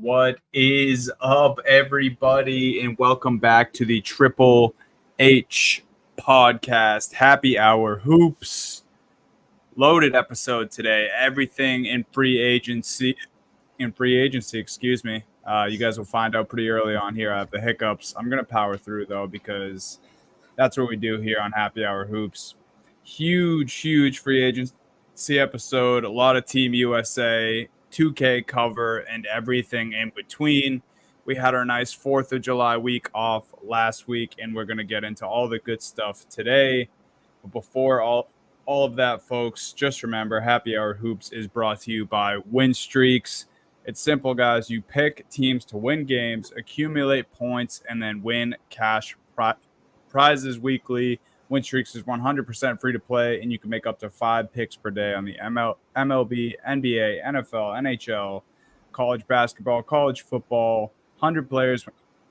What is up, everybody, and welcome back to the Triple H podcast. Happy Hour Hoops. Loaded episode today. Everything in free agency. Excuse me. You guys will find out pretty early on here. I have the hiccups. I'm gonna power through though because that's what we do here on Happy Hour Hoops. Huge free agency episode. A lot of Team USA, 2K cover, and everything in between. We had our nice 4th of July week off last week, and we're going to get into all the good stuff today. But before all of that, folks, just remember Happy Hour Hoops is brought to you by Win Streaks. It's simple, guys. You pick teams to win games, accumulate points, and then win cash prizes weekly. Win Streaks is 100% free to play, and you can make up to 5 picks per day on the MLB, NBA, NFL, NHL, college basketball, college football. 100 players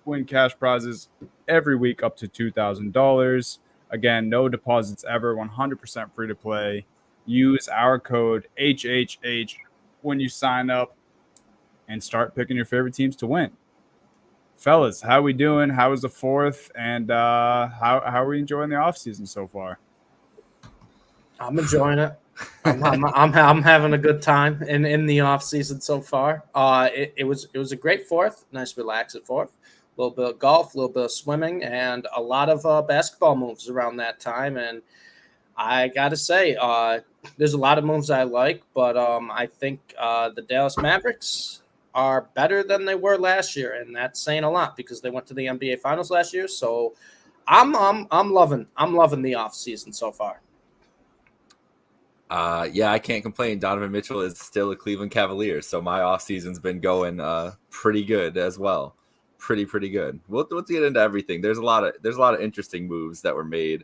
win cash prizes every week up to $2,000. Again, no deposits ever, 100% free to play. Use our code HHH when you sign up and start picking your favorite teams to win. Fellas, how we doing? How was the 4th? And how are we enjoying the offseason so far? I'm enjoying it. I'm having a good time in the offseason so far. It was a great 4th, nice relaxing 4th. A little bit of golf, a little bit of swimming, and a lot of basketball moves around that time. And I got to say, there's a lot of moves I like, but I think the Dallas Mavericks are better than they were last year, and that's saying a lot because they went to the NBA Finals last year. So I'm loving the offseason so far. Yeah, I can't complain. Donovan Mitchell is still a Cleveland Cavalier, so my offseason's been going pretty good as well. Pretty good. We'll get into everything. There's a lot of interesting moves that were made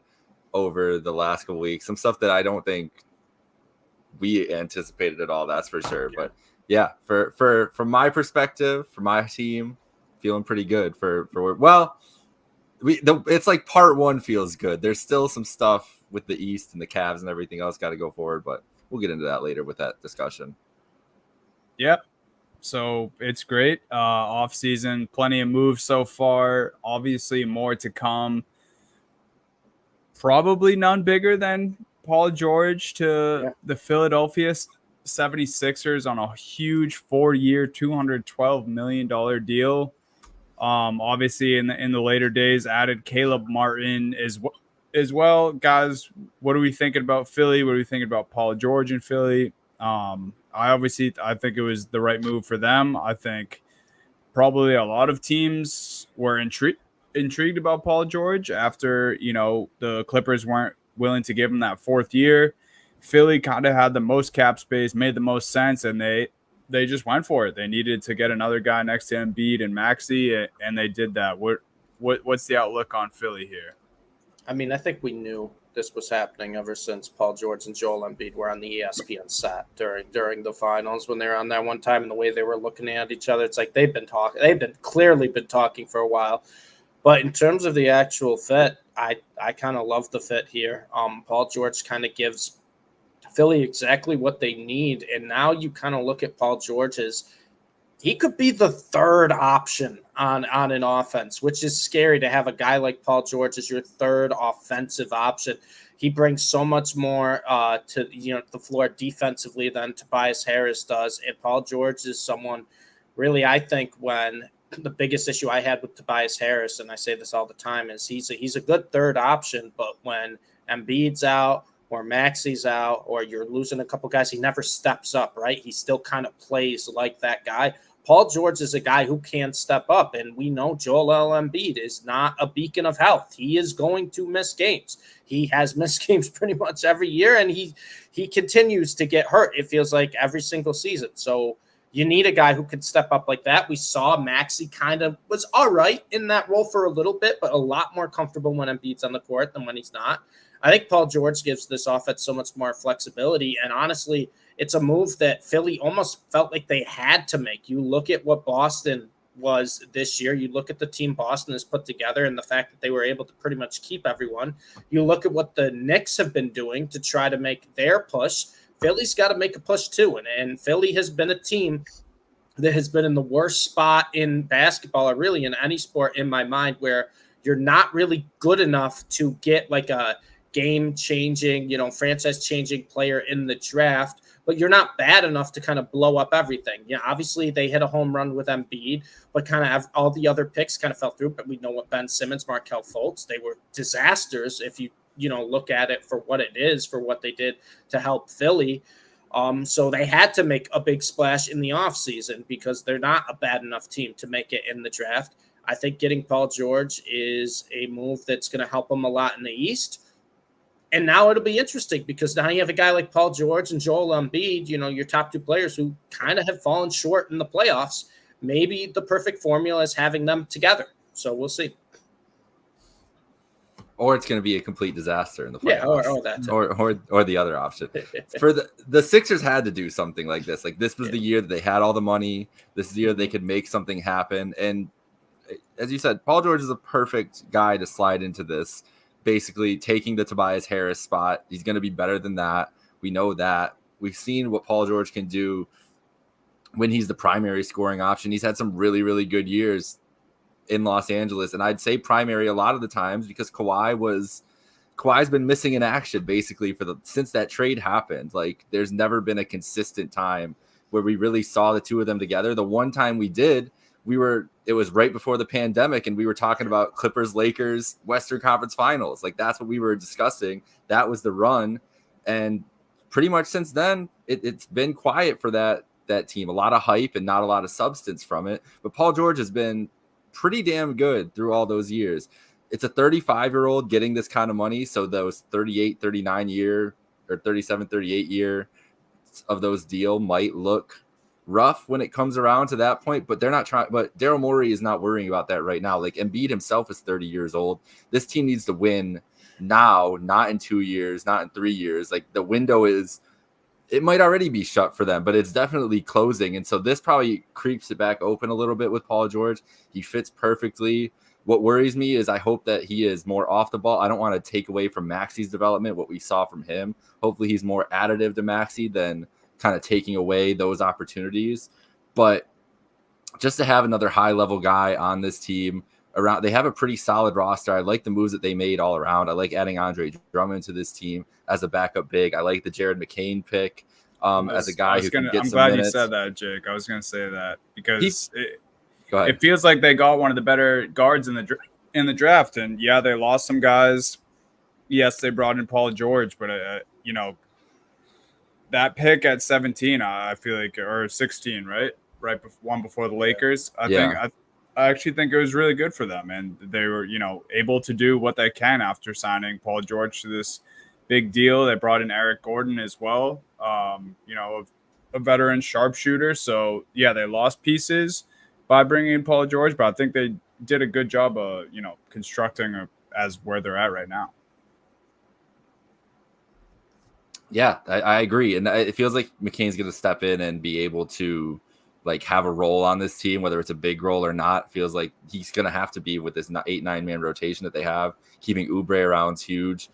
over the last couple weeks. Some stuff that I don't think we anticipated at all, that's for sure. But yeah, from my perspective, for my team, feeling pretty good. It's like part 1 feels good. There's still some stuff with the East and the Cavs and everything else got to go forward, but we'll get into that later with that discussion. Yep. So it's great. Off season, plenty of moves so far. Obviously, more to come. Probably none bigger than Paul George to the Philadelphia 76ers on a huge 4-year, $212 million deal. Obviously, in the later days, added Caleb Martin as well. Guys, what are we thinking about Philly? What are we thinking about Paul George in Philly? I think it was the right move for them. I think probably a lot of teams were intrigued about Paul George after, the Clippers weren't willing to give him that 4th year. Philly kind of had the most cap space, made the most sense, and they just went for it. They needed to get another guy next to Embiid and Maxey, and they did that. What's the outlook on Philly here? I mean, I think we knew this was happening ever since Paul George and Joel Embiid were on the ESPN set during the finals when they were on that one time, and the way they were looking at each other. It's like they've clearly been talking for a while. But in terms of the actual fit, I kind of love the fit here. Paul George kind of gives Philly exactly what they need. And now you kind of look at Paul George as he could be the 3rd option on an offense, which is scary to have a guy like Paul George as your 3rd offensive option. He brings so much more to the floor defensively than Tobias Harris does. And Paul George is someone really, I think, when the biggest issue I had with Tobias Harris, and I say this all the time, is he's a good 3rd option, but when Embiid's out or Maxey's out or you're losing a couple guys, he never steps up, right? He still kind of plays like that guy. Paul George is a guy who can step up, and we know Joel Embiid is not a beacon of health. He is going to miss games. He has missed games pretty much every year, and he continues to get hurt, it feels like, every single season. So you need a guy who can step up like that. We saw Maxey kind of was all right in that role for a little bit, but a lot more comfortable when Embiid's on the court than when he's not. I think Paul George gives this offense so much more flexibility, and honestly, it's a move that Philly almost felt like they had to make. You look at what Boston was this year. You look at the team Boston has put together and the fact that they were able to pretty much keep everyone. You look at what the Knicks have been doing to try to make their push. Philly's got to make a push too. And Philly has been a team that has been in the worst spot in basketball, or really in any sport in my mind, where you're not really good enough to get like a game-changing, franchise-changing player in the draft, but you're not bad enough to kind of blow up everything. Yeah, obviously they hit a home run with Embiid, but kind of have all the other picks kind of fell through. But we know what Ben Simmons, Markelle Fultz, they were disasters if you look at it for what it is, for what they did to help Philly. So they had to make a big splash in the offseason because they're not a bad enough team to make it in the draft. I think getting Paul George is a move that's going to help them a lot in the East. And now it'll be interesting because now you have a guy like Paul George and Joel Embiid, your top two players who kind of have fallen short in the playoffs. Maybe the perfect formula is having them together. So we'll see. Or it's going to be a complete disaster in the playoffs. Yeah, or that too. Or the other option. For the Sixers had to do something like this. Like this was the year that they had all the money. This is the year they could make something happen. And as you said, Paul George is a perfect guy to slide into this. Basically taking the Tobias Harris spot. He's going to be better than that. We know that. We've seen what Paul George can do when he's the primary scoring option. He's had some really, really good years in Los Angeles. And I'd say primary a lot of the times because Kawhi's been missing in action basically since that trade happened. Like there's never been a consistent time where we really saw the two of them together. The one time we did, it was right before the pandemic and we were talking about Clippers, Lakers, Western Conference Finals. Like that's what we were discussing. That was the run. And pretty much since then, it's been quiet for that team. A lot of hype and not a lot of substance from it. But Paul George has been pretty damn good through all those years. It's a 35-year-old getting this kind of money. So those 38, 39 year or 37, 38 year of those deal might look rough when it comes around to that point, but they're not trying. But Daryl Morey is not worrying about that right now. Like Embiid himself is 30 years old. This team needs to win now, not in 2 years, not in 3 years. Like the window it might already be shut for them, but it's definitely closing. And so this probably creeps it back open a little bit with Paul George. He fits perfectly. What worries me is I hope that he is more off the ball. I don't want to take away from Maxi's development, what we saw from him. Hopefully he's more additive to Maxi than kind of taking away those opportunities. But just to have another high level guy on this team around, they have a pretty solid roster. I like the moves that they made all around. I like adding Andre Drummond to this team as a backup big. I like the Jared McCain pick as a guy who can get some minutes. I'm glad you said that, Jake. I was going to say that because go ahead. It feels like they got one of the better guards in the draft. And yeah, they lost some guys. Yes, they brought in Paul George, but that pick at 17, I feel like, or 16, right one before the Lakers. I actually think it was really good for them, and they were able to do what they can after signing Paul George to this big deal. They brought in Eric Gordon as well, a veteran sharpshooter. So yeah, they lost pieces by bringing in Paul George, but I think they did a good job of constructing as where they're at right now. Yeah, I agree. And it feels like McCain's going to step in and be able to like have a role on this team, whether it's a big role or not. Feels like he's going to have to be with this 8-9 man rotation that they have. Keeping Oubre around is huge.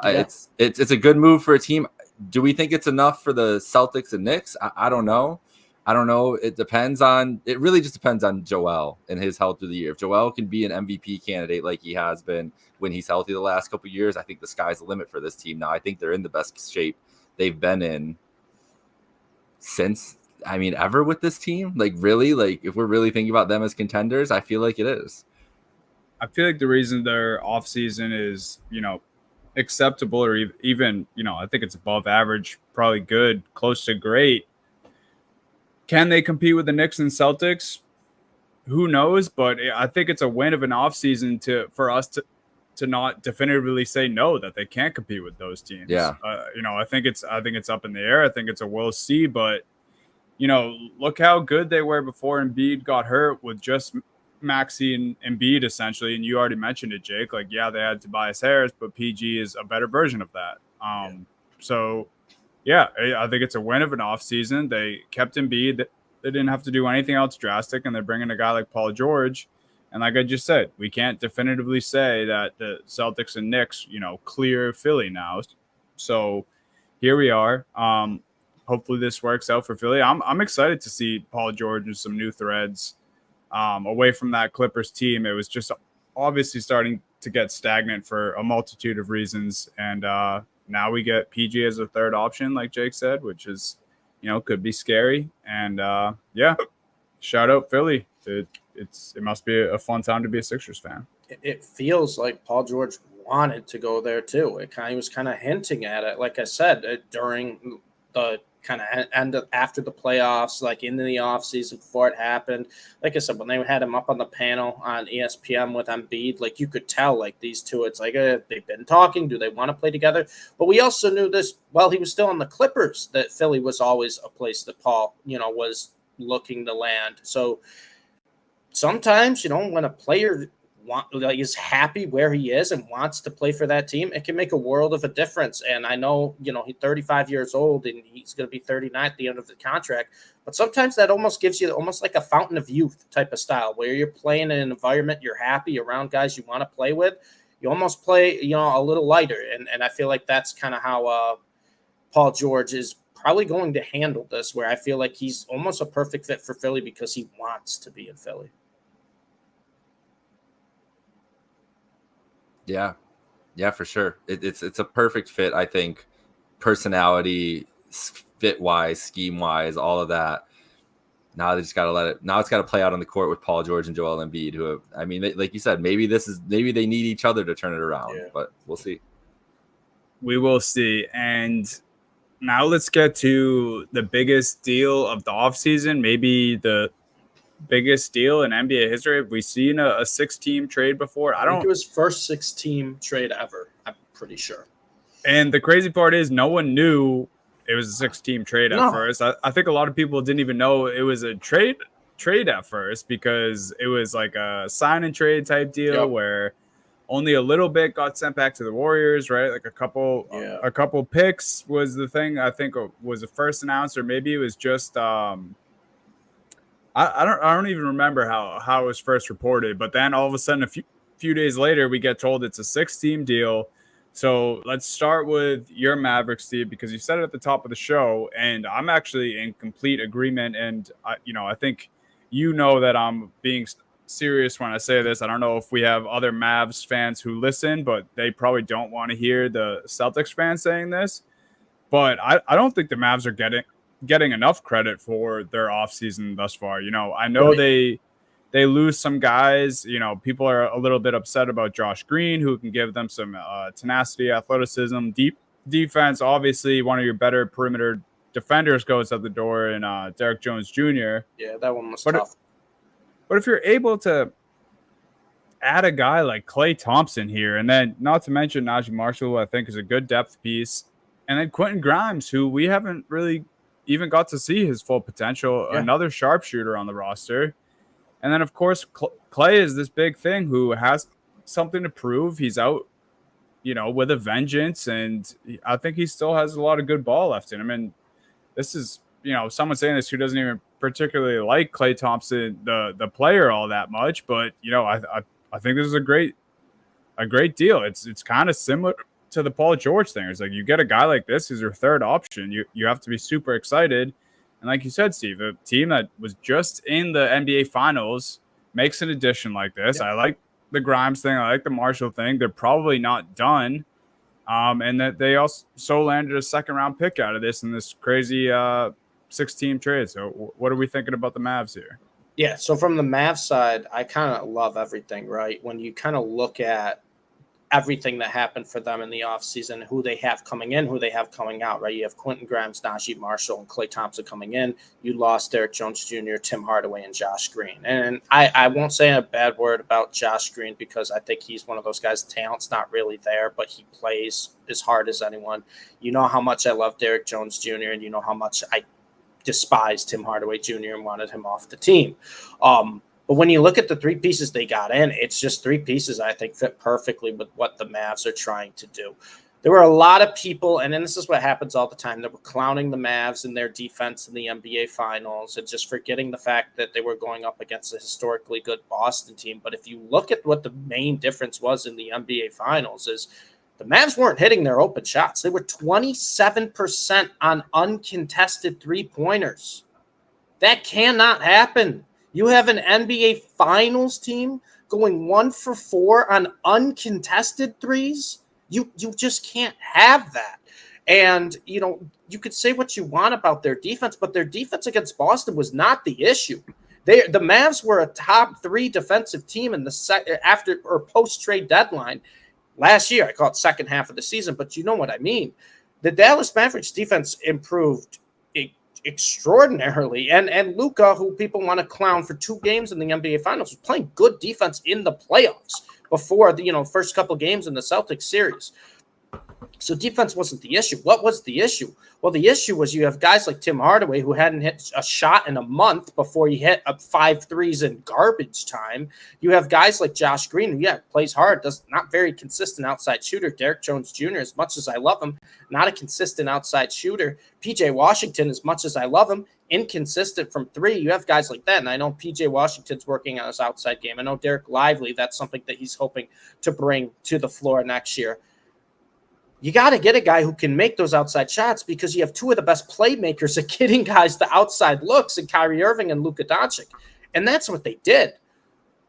It's a good move for a team. Do we think it's enough for the Celtics and Knicks? I don't know. It really just depends on Joel and his health through the year. If Joel can be an MVP candidate like he has been when he's healthy the last couple of years, I think the sky's the limit for this team now. I think they're in the best shape they've been in since, ever with this team. Like, really? Like, if we're really thinking about them as contenders, I feel like it is. I feel like the reason their offseason is, acceptable or even, I think it's above average, probably good, close to great. Can they compete with the Knicks and Celtics? Who knows? But I think it's a win of an offseason for us to not definitively say no, that they can't compete with those teams. Yeah. I think it's up in the air. I think it's a we'll see. But look how good they were before Embiid got hurt with just Maxi and Embiid essentially. And you already mentioned it, Jake. Like, yeah, they had Tobias Harris, but PG is a better version of that. So. Yeah, I think it's a win of an offseason. They kept Embiid. They didn't have to do anything else drastic, and they're bringing a guy like Paul George. And like I just said, we can't definitively say that the Celtics and Knicks, clear Philly now. So here we are. hopefully this works out for Philly. I'm excited to see Paul George and some new threads away from that Clippers team. It was just obviously starting to get stagnant for a multitude of reasons. And now we get PG as a third option, like Jake said, which is, could be scary. And shout out Philly. It must be a fun time to be a Sixers fan. It feels like Paul George wanted to go there too. He was kind of hinting at it. Like I said, during the kind of end of, after the playoffs, like into the offseason before it happened. Like I said, when they had him up on the panel on ESPN with Embiid, like you could tell, like these two, it's like they've been talking. Do they want to play together? But we also knew this while he was still on the Clippers, that Philly was always a place that Paul, was looking to land. So sometimes, when a player is happy where he is and wants to play for that team, it can make a world of a difference. And I know, he's 35 years old and he's going to be 39 at the end of the contract. But sometimes that almost gives you almost like a fountain of youth type of style where you're playing in an environment, you're happy around guys you want to play with. You almost play, a little lighter. And I feel like that's kind of how Paul George is probably going to handle this, where I feel like he's almost a perfect fit for Philly because he wants to be in Philly. Yeah, for sure. It's a perfect fit, I think, personality, fit-wise, scheme-wise, all of that. Now they just got to let it. Now it's got to play out on the court with Paul George and Joel Embiid, who have, like you said, maybe they need each other to turn it around, but we'll see. We will see. And now let's get to the biggest deal of the offseason, maybe the biggest deal in NBA history. Have we seen a 6-team trade before? I think it was first 6-team trade ever. I'm pretty sure. And the crazy part is no one knew it was a 6-team trade at first. I think a lot of people didn't even know it was a trade at first because it was like a sign and trade type deal where only a little bit got sent back to the Warriors, right? Like a couple picks was the thing. I think was the first announced, or maybe it was just I don't even remember how it was first reported, but then all of a sudden, a few days later, we get told it's a 6-team deal. So let's start with your Mavericks, Steve, because you said it at the top of the show, and I'm actually in complete agreement. And I think that I'm being serious when I say this. I don't know if we have other Mavs fans who listen, but they probably don't want to hear the Celtics fans saying this. But I don't think the Mavs are getting enough credit for their offseason thus far. I know they lose some guys. People are a little bit upset about Josh Green, who can give them some tenacity, athleticism, deep defense. Obviously, one of your better perimeter defenders goes out the door in Derek Jones Jr. Yeah, that one was tough. But if you're able to add a guy like Klay Thompson here, and then not to mention Najee Marshall, who I think is a good depth piece, and then Quentin Grimes, who we haven't really even got to see his full potential, another sharpshooter on the roster. And then, of course, Klay is this big thing who has something to prove. He's out, with a vengeance, and I think he still has a lot of good ball left in him. And this is, someone saying this who doesn't even particularly like Klay Thompson, the player, all that much. But, I think this is a great deal. It's kind of similar to the Paul George thing. It's like you get a guy like this who's your third option. You have to be super excited. And like you said, Steve, a team that was just in the NBA Finals makes an addition like this. I like the Grimes thing. I like the Marshall thing. They're probably not done. And that they also landed a second-round pick out of this in this crazy 6-team trade. So what are we thinking about the Mavs here? Yeah, so from the Mavs side, I kind of love everything, right? When you kind of look at everything that happened for them in the offseason, who they have coming in, who they have coming out, right? You have Quentin Grimes, Najee Marshall, and Klay Thompson coming in. You lost Derek Jones Jr., Tim Hardaway, and Josh Green. And I won't say a bad word about Josh Green because I think he's one of those guys, talent's not really there, but he plays as hard as anyone. You know how much I love Derek Jones Jr., and you know how much I despised Tim Hardaway Jr. and wanted him off the team. But when you look at the 3 pieces they got in, it's just 3 pieces I think fit perfectly with what the Mavs are trying to do. There were a lot of people, and then this is what happens all the time, that were clowning the Mavs and their defense in the NBA Finals and just forgetting the fact that they were going up against a historically good Boston team. But if you look at what the main difference was in the NBA Finals is The Mavs weren't hitting their open shots. They were 27% on uncontested three-pointers. That cannot happen. You have an NBA Finals team going 1 for 4 on uncontested threes. You just can't have that. And, you could say what you want about their defense, but their defense against Boston was not the issue. The Mavs were a top 3 defensive team in the after or post-trade deadline last year. I call it second half of the season, but you know what I mean. The Dallas Mavericks defense improved extraordinarily, and Luka, who people want to clown for 2 games in the NBA Finals, was playing good defense in the playoffs before the first couple games in the Celtics series. So defense wasn't the issue. What was the issue? Well, the issue was you have guys like Tim Hardaway who hadn't hit a shot in a month before he hit up 5 threes in garbage time. You have guys like Josh Green, who, plays hard, does not very consistent outside shooter. Derek Jones Jr., as much as I love him, not a consistent outside shooter. PJ Washington, as much as I love him, inconsistent from 3. You have guys like that, and I know PJ Washington's working on his outside game. I know Derek Lively, that's something that he's hoping to bring to the floor next year. You got to get a guy who can make those outside shots because you have 2 of the best playmakers at getting guys the outside looks in Kyrie Irving and Luka Doncic. And that's what they did.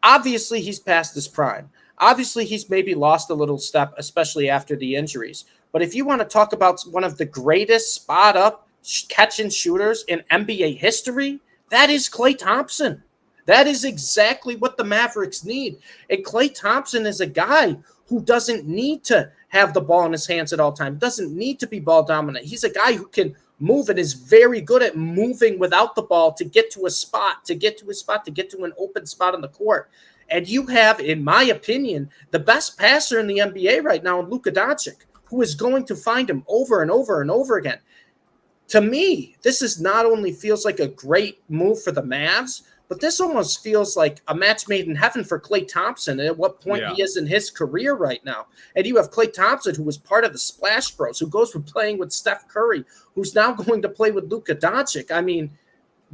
Obviously, he's past his prime. Obviously, he's maybe lost a little step, especially after the injuries. But if you want to talk about one of the greatest spot-up catch-and shooters in NBA history, that is Klay Thompson. That is exactly what the Mavericks need. And Klay Thompson is a guy who doesn't need to have the ball in his hands at all times, doesn't need to be ball dominant. He's a guy who can move and is very good at moving without the ball to get to a spot, to get to an open spot on the court. And you have, in my opinion, the best passer in the NBA right now, Luka Doncic, who is going to find him over and over and over again. To me, this is not only feels like a great move for the Mavs, but this almost feels like a match made in heaven for Klay Thompson and at what point he is in his career right now. And you have Klay Thompson, who was part of the Splash Bros, who goes from playing with Steph Curry, who's now going to play with Luka Doncic. I mean,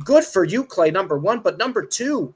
good for you, Klay, number 1. But number 2,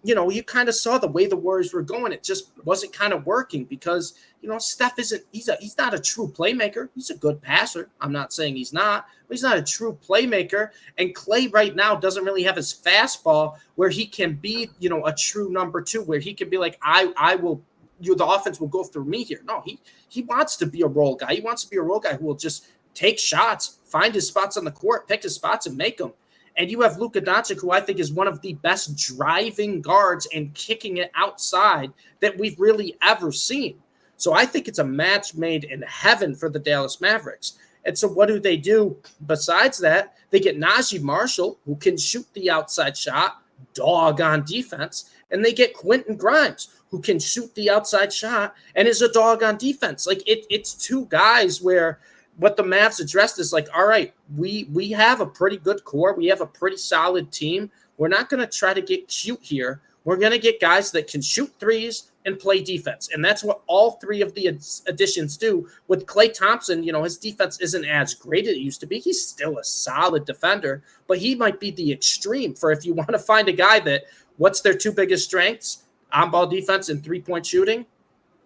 you kind of saw the way the Warriors were going. It just wasn't kind of working because, Steph he's not a true playmaker. He's a good passer. I'm not saying he's not, but he's not a true playmaker. And Klay right now doesn't really have his fastball where he can be, a true number 2, where he can be like, I will, the offense will go through me here. No, he wants to be a role guy. He wants to be a role guy who will just take shots, find his spots on the court, pick his spots and make them. And you have Luka Doncic, who I think is one of the best driving guards and kicking it outside that we've really ever seen. So I think it's a match made in heaven for the Dallas Mavericks. And so what do? Besides that, they get Najee Marshall, who can shoot the outside shot, dog on defense. And they get Quentin Grimes, who can shoot the outside shot and is a dog on defense. Like it's 2 guys where what the Mavs addressed is like, all right, we have a pretty good core. We have a pretty solid team. We're not going to try to get cute here. We're going to get guys that can shoot threes and play defense. And that's what all 3 of the additions do. With Klay Thompson, his defense isn't as great as it used to be. He's still a solid defender, but he might be the extreme for if you want to find a guy that what's their 2 biggest strengths, on-ball defense and 3-point shooting,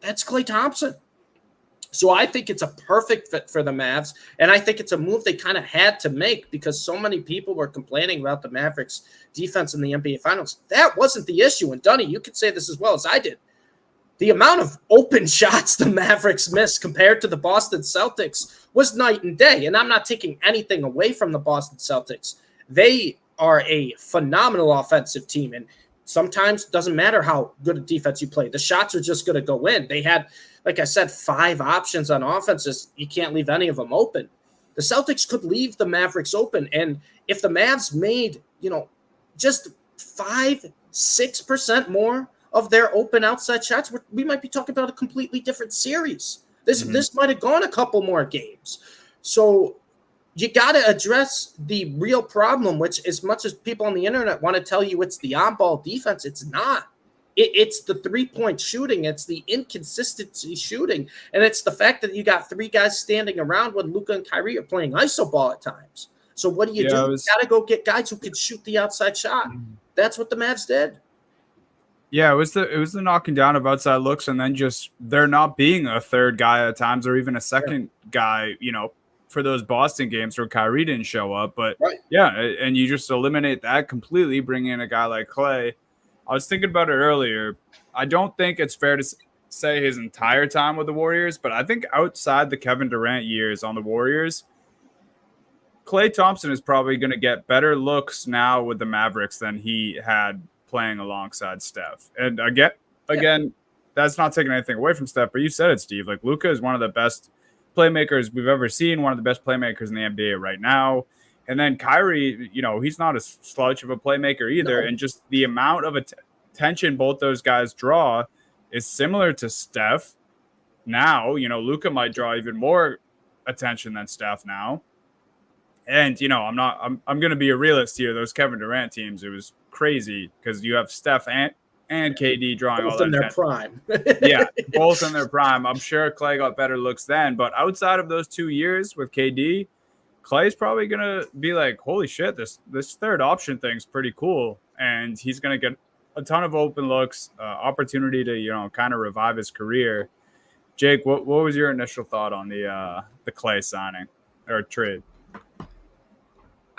that's Klay Thompson. So I think it's a perfect fit for the Mavs, and I think it's a move they kind of had to make because so many people were complaining about the Mavericks' defense in the NBA Finals. That wasn't the issue, and Dunny, you could say this as well as I did. The amount of open shots the Mavericks missed compared to the Boston Celtics was night and day, and I'm not taking anything away from the Boston Celtics. They are a phenomenal offensive team, and sometimes it doesn't matter how good a defense you play. The shots are just going to go in. They had, like I said, 5 options on offenses. You can't leave any of them open. The Celtics could leave the Mavericks open. And if the Mavs made, just 5-6% more of their open outside shots, we might be talking about a completely different series. This might have gone a couple more games. So you got to address the real problem, which as much as people on the internet want to tell you it's the on-ball defense, it's not. It's the 3-point shooting. It's the inconsistency shooting. And it's the fact that you got 3 guys standing around when Luka and Kyrie are playing iso ball at times. So what do? You got to go get guys who can shoot the outside shot. That's what the Mavs did. Yeah, it was the knocking down of outside looks, and then just there not being a third guy at times, or even a second guy, for those Boston games where Kyrie didn't show up. But Right. yeah, and you just eliminate that completely, bring in a guy like Clay. I was thinking about it earlier. I don't think it's fair to say his entire time with the Warriors, but I think outside the Kevin Durant years on the Warriors, Klay Thompson is probably going to get better looks now with the Mavericks than he had playing alongside Steph. And again, that's not taking anything away from Steph, but you said it, Steve. Like, Luka is one of the best playmakers we've ever seen, one of the best playmakers in the NBA right now. And then Kyrie, he's not a slouch of a playmaker either. No. And just the amount of attention both those guys draw is similar to Steph. Now, Luka might draw even more attention than Steph now. And I'm going to be a realist here. Those Kevin Durant teams, it was crazy because you have Steph and KD drawing both all that in their attention. prime. Yeah, both in their prime. I'm sure Klay got better looks then, but outside of those 2 years with KD, Klay's probably going to be like, holy shit, this third option thing's pretty cool, and he's going to get a ton of open looks, opportunity to kind of revive his career. Jake, what was your initial thought on the Klay signing or trade?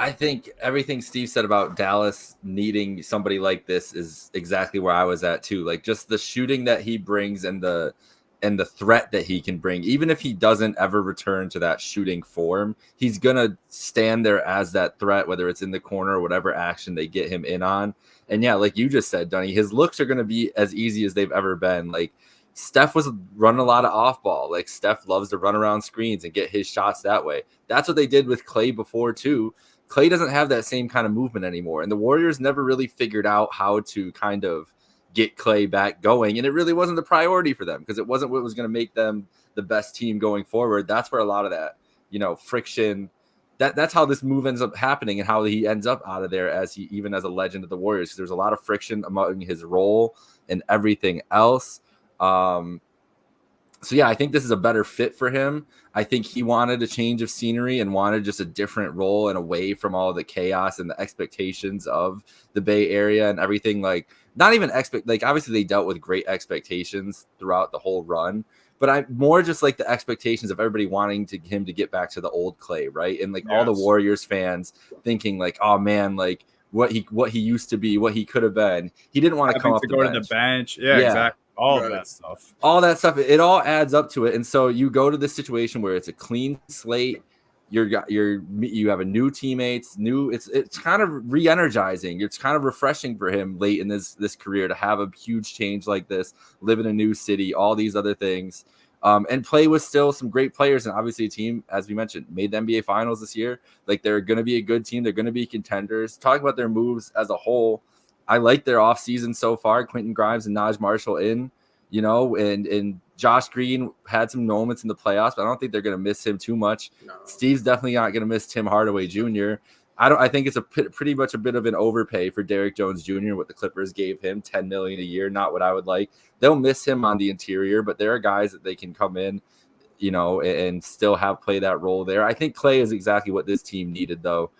I think everything Steve said about Dallas needing somebody like this is exactly where I was at too. Like, just the shooting that he brings and the threat that he can bring, even if he doesn't ever return to that shooting form, he's gonna stand there as that threat, whether it's in the corner or whatever action they get him in on. And yeah, like you just said, Dunny, his looks are gonna be as easy as they've ever been. Like, Steph was running a lot of off ball. Like, Steph loves to run around screens and get his shots that way. That's what they did with Klay before too. Klay doesn't have that same kind of movement anymore. And the Warriors never really figured out how to kind of get Klay back going. And it really wasn't the priority for them because it wasn't what was going to make them the best team going forward. That's where a lot of that, friction, that's how this move ends up happening and how he ends up out of there even as a legend of the Warriors. There's a lot of friction among his role and everything else. So, yeah, I think this is a better fit for him. I think he wanted a change of scenery and wanted just a different role and away from all the chaos and the expectations of the Bay Area and everything. Like, not even obviously they dealt with great expectations throughout the whole run, but I'm more just like the expectations of everybody wanting him to get back to the old Klay, right? And all the Warriors fans thinking like, oh man, like what he used to be, what he could have been. He didn't want to come off the bench. To the bench. Yeah, exactly. All of that stuff. It all adds up to it. And so you go to this situation where it's a clean slate. You have a new teammates, it's kind of re-energizing. It's kind of refreshing for him late in this career to have a huge change like this, live in a new city, all these other things, and play with still some great players. And obviously a team, as we mentioned, made the NBA Finals this year. Like, they're going to be a good team. They're going to be contenders. Talk about their moves as a whole. I like their offseason so far. Quentin Grimes and Naj Marshall and Josh Green had some moments in the playoffs, but I don't think they're going to miss him too much. No. Steve's definitely not going to miss Tim Hardaway Jr. I think it's pretty much a bit of an overpay for Derrick Jones Jr. What the Clippers gave him, $10 million a year, not what I would like. They'll miss him on the interior, but there are guys that they can come in, and still play that role there. I think Klay is exactly what this team needed, though,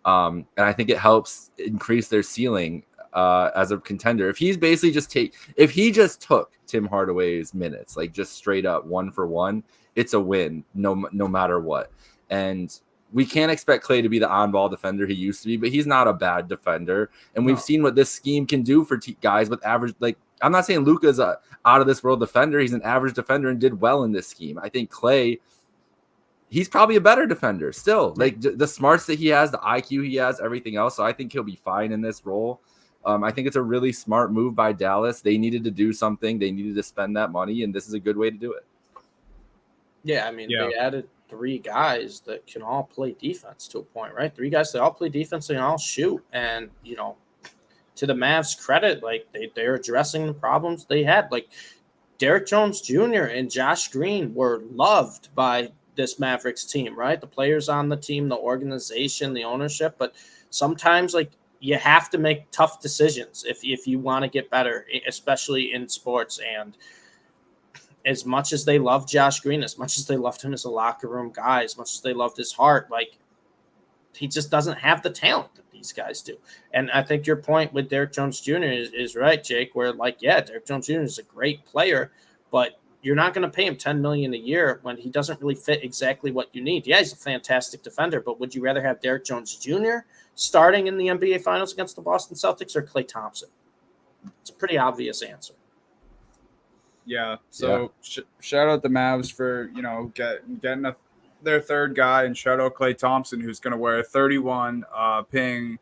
and I think it helps increase their ceiling as a contender. If he just took Tim Hardaway's minutes, like just straight up 1-for-1, it's a win no matter what. And we can't expect Klay to be the on-ball defender he used to be, but he's not a bad defender. And we've seen what this scheme can do for guys with average. Like, I'm not saying Luka's a out of this world defender. He's an average defender and did well in this scheme. I think Klay, he's probably a better defender still. Like, the smarts that he has, the IQ he has, everything else. So I think he'll be fine in this role. I think it's a really smart move by Dallas. They needed to do something. They needed to spend that money, and this is a good way to do it. Yeah, I mean, they added 3 guys that can all play defense to a point, right? 3 guys that all play defense and all shoot. And, to the Mavs' credit, like, they're addressing the problems they had. Like, Derrick Jones Jr. and Josh Green were loved by this Mavericks team, right? The players on the team, the organization, the ownership. But sometimes, like, you have to make tough decisions if you want to get better, especially in sports. And as much as they love Josh Green, as much as they loved him as a locker room guy, as much as they loved his heart, like, he just doesn't have the talent that these guys do. And I think your point with Derek Jones Jr. is right, Jake, where Derek Jones Jr. is a great player, but you're not going to pay him $10 million a year when he doesn't really fit exactly what you need. Yeah, he's a fantastic defender, but would you rather have Derek Jones Jr. starting in the NBA Finals against the Boston Celtics or Klay Thompson? It's a pretty obvious answer. Yeah. So shout out the Mavs for getting their third guy, and shout out Klay Thompson, who's going to wear 31, paying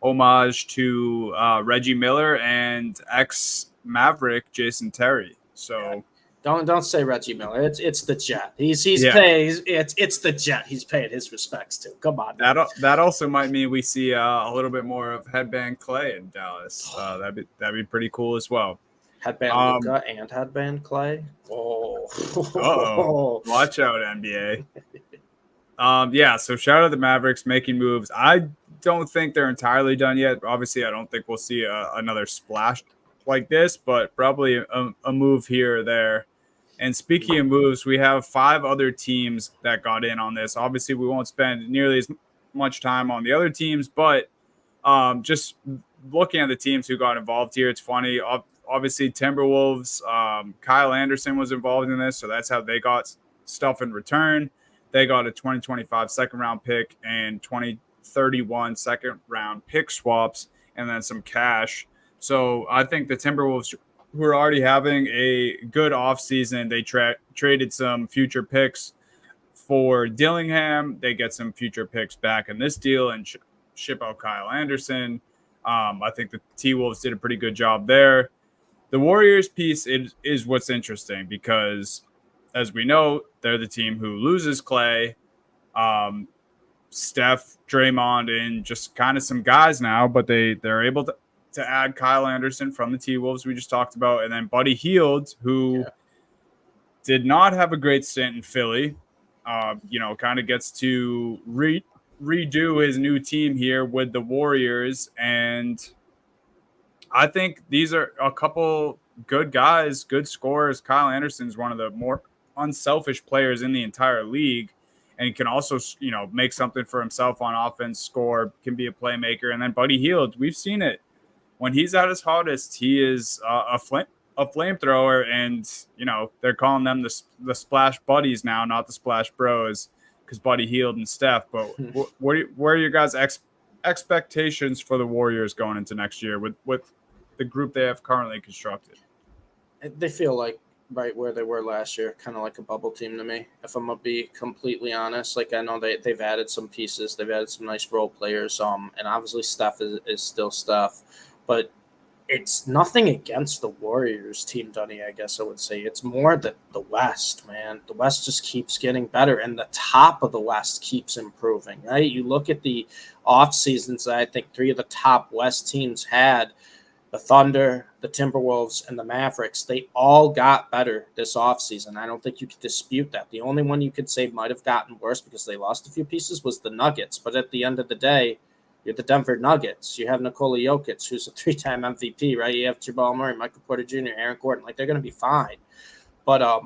homage to Reggie Miller and ex-Maverick Jason Terry. So don't say Reggie Miller. It's the Jet. He's paid. It's the Jet. He's paid his respects to. Come on. That also might mean we see a little bit more of Headband Klay in Dallas. That'd be pretty cool as well. Headband Luka and Headband Klay. Oh, watch out, NBA. So shout out the Mavericks making moves. I don't think they're entirely done yet. Obviously, I don't think we'll see another splash like this, but probably a move here or there. And speaking of moves, we have 5 other teams that got in on this. Obviously, we won't spend nearly as much time on the other teams, but just looking at the teams who got involved here, it's funny. Obviously, Timberwolves, Kyle Anderson was involved in this, so that's how they got stuff in return. They got a 2025 second-round pick and 2031 second-round pick swaps, and then some cash. So I think the Timberwolves, who are already having a good offseason, they traded some future picks for Dillingham. They get some future picks back in this deal and ship out Kyle Anderson. I think the T-Wolves did a pretty good job there. The Warriors piece is what's interesting because, as we know, they're the team who loses Klay, Steph, Draymond, and just kind of some guys now, but they're able to add Kyle Anderson from the T-Wolves we just talked about, and then Buddy Hield, who did not have a great stint in Philly, kind of gets to redo his new team here with the Warriors, and I think these are a couple good guys, good scorers. Kyle Anderson's one of the more unselfish players in the entire league, and he can also, make something for himself on offense, score, can be a playmaker. And then Buddy Hield, we've seen it. When he's at his hottest, he is a flamethrower, and, they're calling them the Splash Buddies now, not the Splash Bros, because Buddy Hield and Steph. But what are your guys' expectations for the Warriors going into next year with the group they have currently constructed? They feel like right where they were last year, kind of like a bubble team to me, if I'm going to be completely honest. I know they've added some pieces. They've added some nice role players, and obviously Steph is still Steph. But it's nothing against the Warriors team, Dunny, I guess I would say. It's more that the West, man. The West just keeps getting better, and the top of the West keeps improving, right? You look at the off seasons that I think 3 of the top West teams had, the Thunder, the Timberwolves, and the Mavericks. They all got better this offseason. I don't think you could dispute that. The only one you could say might have gotten worse because they lost a few pieces was the Nuggets. But at the end of the day, you're the Denver Nuggets. You have Nikola Jokic, who's a 3-time MVP, right? You have Jamal Murray, Michael Porter Jr., Aaron Gordon. They're going to be fine. But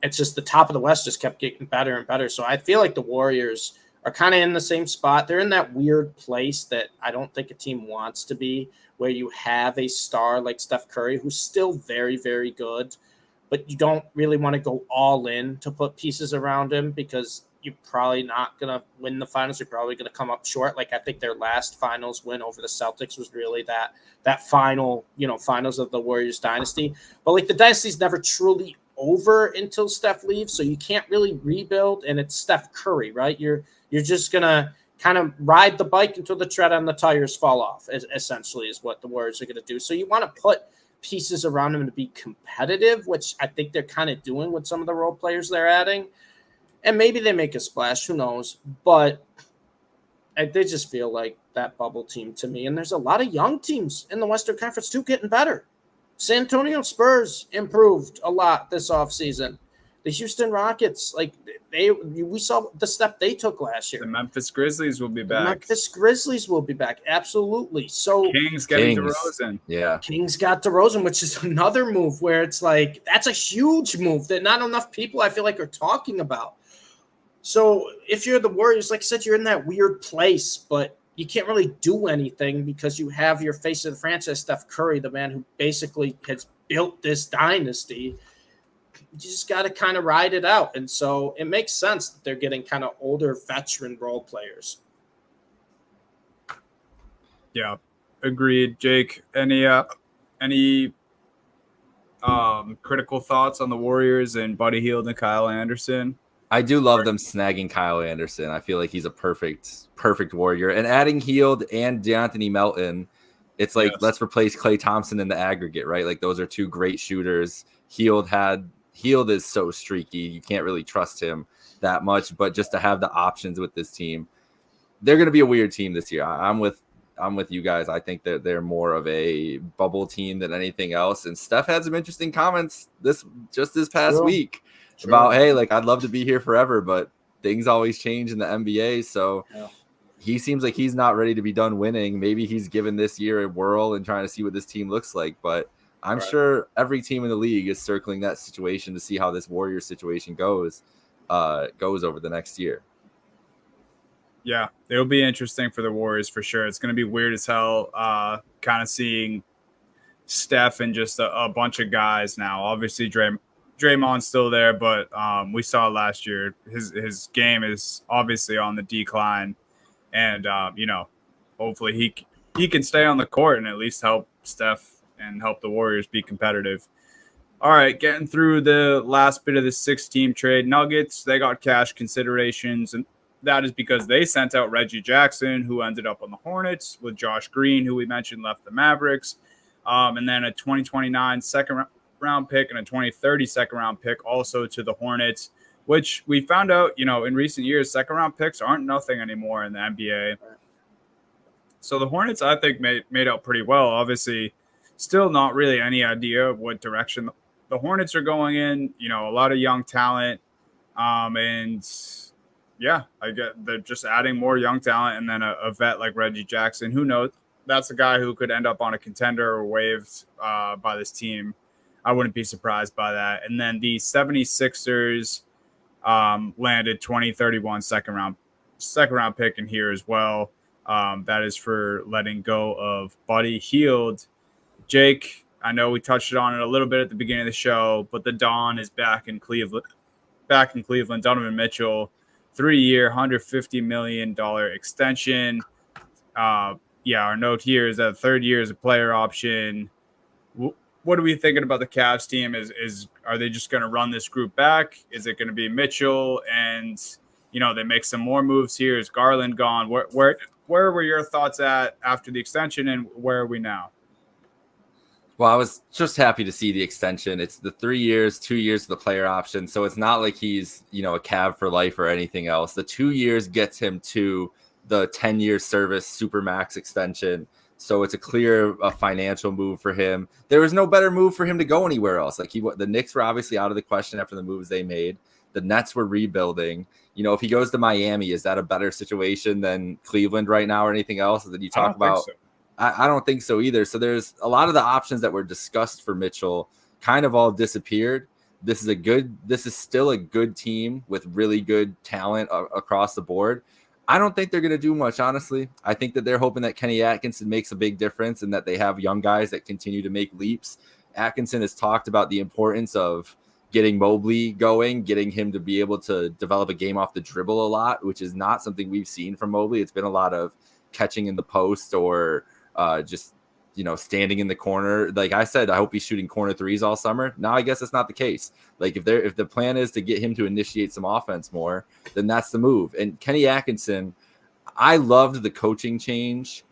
it's just the top of the West just kept getting better and better. So I feel like the Warriors are kind of in the same spot. They're in that weird place that I don't think a team wants to be, where you have a star like Steph Curry, who's still very, very good, but you don't really want to go all in to put pieces around him because you're probably not going to win the finals. You're probably going to come up short. I think their last finals win over the Celtics was really that final, finals of the Warriors dynasty. But the dynasty's never truly over until Steph leaves, so you can't really rebuild, and it's Steph Curry, right? You're just going to kind of ride the bike until the tread on the tires fall off, essentially is what the Warriors are going to do. So you want to put pieces around them to be competitive, which I think they're kind of doing with some of the role players they're adding. And maybe they make a splash, who knows? But they just feel like that bubble team to me. And there's a lot of young teams in the Western Conference too getting better. San Antonio Spurs improved a lot this offseason. The Houston Rockets, we saw the step they took last year. The Memphis Grizzlies will be back. Memphis Grizzlies will be back, absolutely. So Kings getting DeRozan. Yeah. Kings got DeRozan, which is another move where it's that's a huge move that not enough people I feel like are talking about. So if you're the Warriors, like I said, you're in that weird place, but you can't really do anything because you have your face of the franchise, Steph Curry, the man who basically has built this dynasty. You just got to kind of ride it out. And so it makes sense that they're getting kind of older veteran role players. Yeah, agreed. Jake, any critical thoughts on the Warriors and Buddy Hield and Kyle Anderson? I do love them snagging Kyle Anderson. I feel like he's a perfect Warrior. And adding Hield and DeAnthony Melton, it's like, let's replace Klay Thompson in the aggregate, right? Like, those are two great shooters. Hield is so streaky. You can't really trust him that much. But just to have the options with this team, they're going to be a weird team this year. I'm with you guys. I think that they're more of a bubble team than anything else. And Steph had some interesting comments this past week about, hey, like, I'd love to be here forever, but things always change in the NBA. So he seems like he's not ready to be done winning. Maybe he's given this year a whirl and trying to see what this team looks like. But I'm sure every team in the league is circling that situation to see how this Warriors situation goes over the next year. Yeah, it'll be interesting for the Warriors for sure. It's going to be weird as hell kind of seeing Steph and just a bunch of guys now. Obviously, Draymond's still there, but we saw last year his game is obviously on the decline. And, hopefully he can stay on the court and at least help Steph and help the Warriors be competitive. All right, getting through the last bit of the 6-team trade. Nuggets, they got cash considerations, and that is because they sent out Reggie Jackson, who ended up on the Hornets, with Josh Green, who we mentioned left the Mavericks, and then a 2029 second-round pick and a 2030 second-round pick also to the Hornets, which we found out, in recent years, second-round picks aren't nothing anymore in the NBA. So the Hornets, I think, made out pretty well. Obviously, still not really any idea of what direction the Hornets are going in. A lot of young talent, and yeah, they're just adding more young talent, and then a vet like Reggie Jackson. Who knows? That's a guy who could end up on a contender or waived by this team. I wouldn't be surprised by that. And then the 76ers landed 2031 second round pick in here as well. That is for letting go of Buddy Hield. Jake, I know we touched on it a little bit at the beginning of the show, but the Dawn is back in Cleveland. Donovan Mitchell, 3-year, $150 million extension. Our note here is that third year is a player option. What are we thinking about the Cavs team? Are they just going to run this group back? Is it going to be Mitchell and they make some more moves here? Is Garland gone? Where were your thoughts at after the extension, and where are we now? Well, I was just happy to see the extension. It's the 3 years, 2 years of the player option. So it's not like he's, a Cav for life or anything else. The 2 years gets him to the 10-year service Supermax extension. So it's a clear financial move for him. There was no better move for him to go anywhere else. Like the Knicks were obviously out of the question after the moves they made. The Nets were rebuilding. If he goes to Miami, is that a better situation than Cleveland right now or anything else that you talk about? I don't think so either. So there's a lot of the options that were discussed for Mitchell kind of all disappeared. This is still a good team with really good talent across the board. I don't think they're going to do much, honestly. I think that they're hoping that Kenny Atkinson makes a big difference and that they have young guys that continue to make leaps. Atkinson has talked about the importance of getting Mobley going, getting him to be able to develop a game off the dribble a lot, which is not something we've seen from Mobley. It's been a lot of catching in the post or just standing in the corner. Like I said, I hope he's shooting corner threes all summer. Now I guess that's not the case. Like if the plan is to get him to initiate some offense more, then that's the move. And Kenny Atkinson, I loved the coaching change.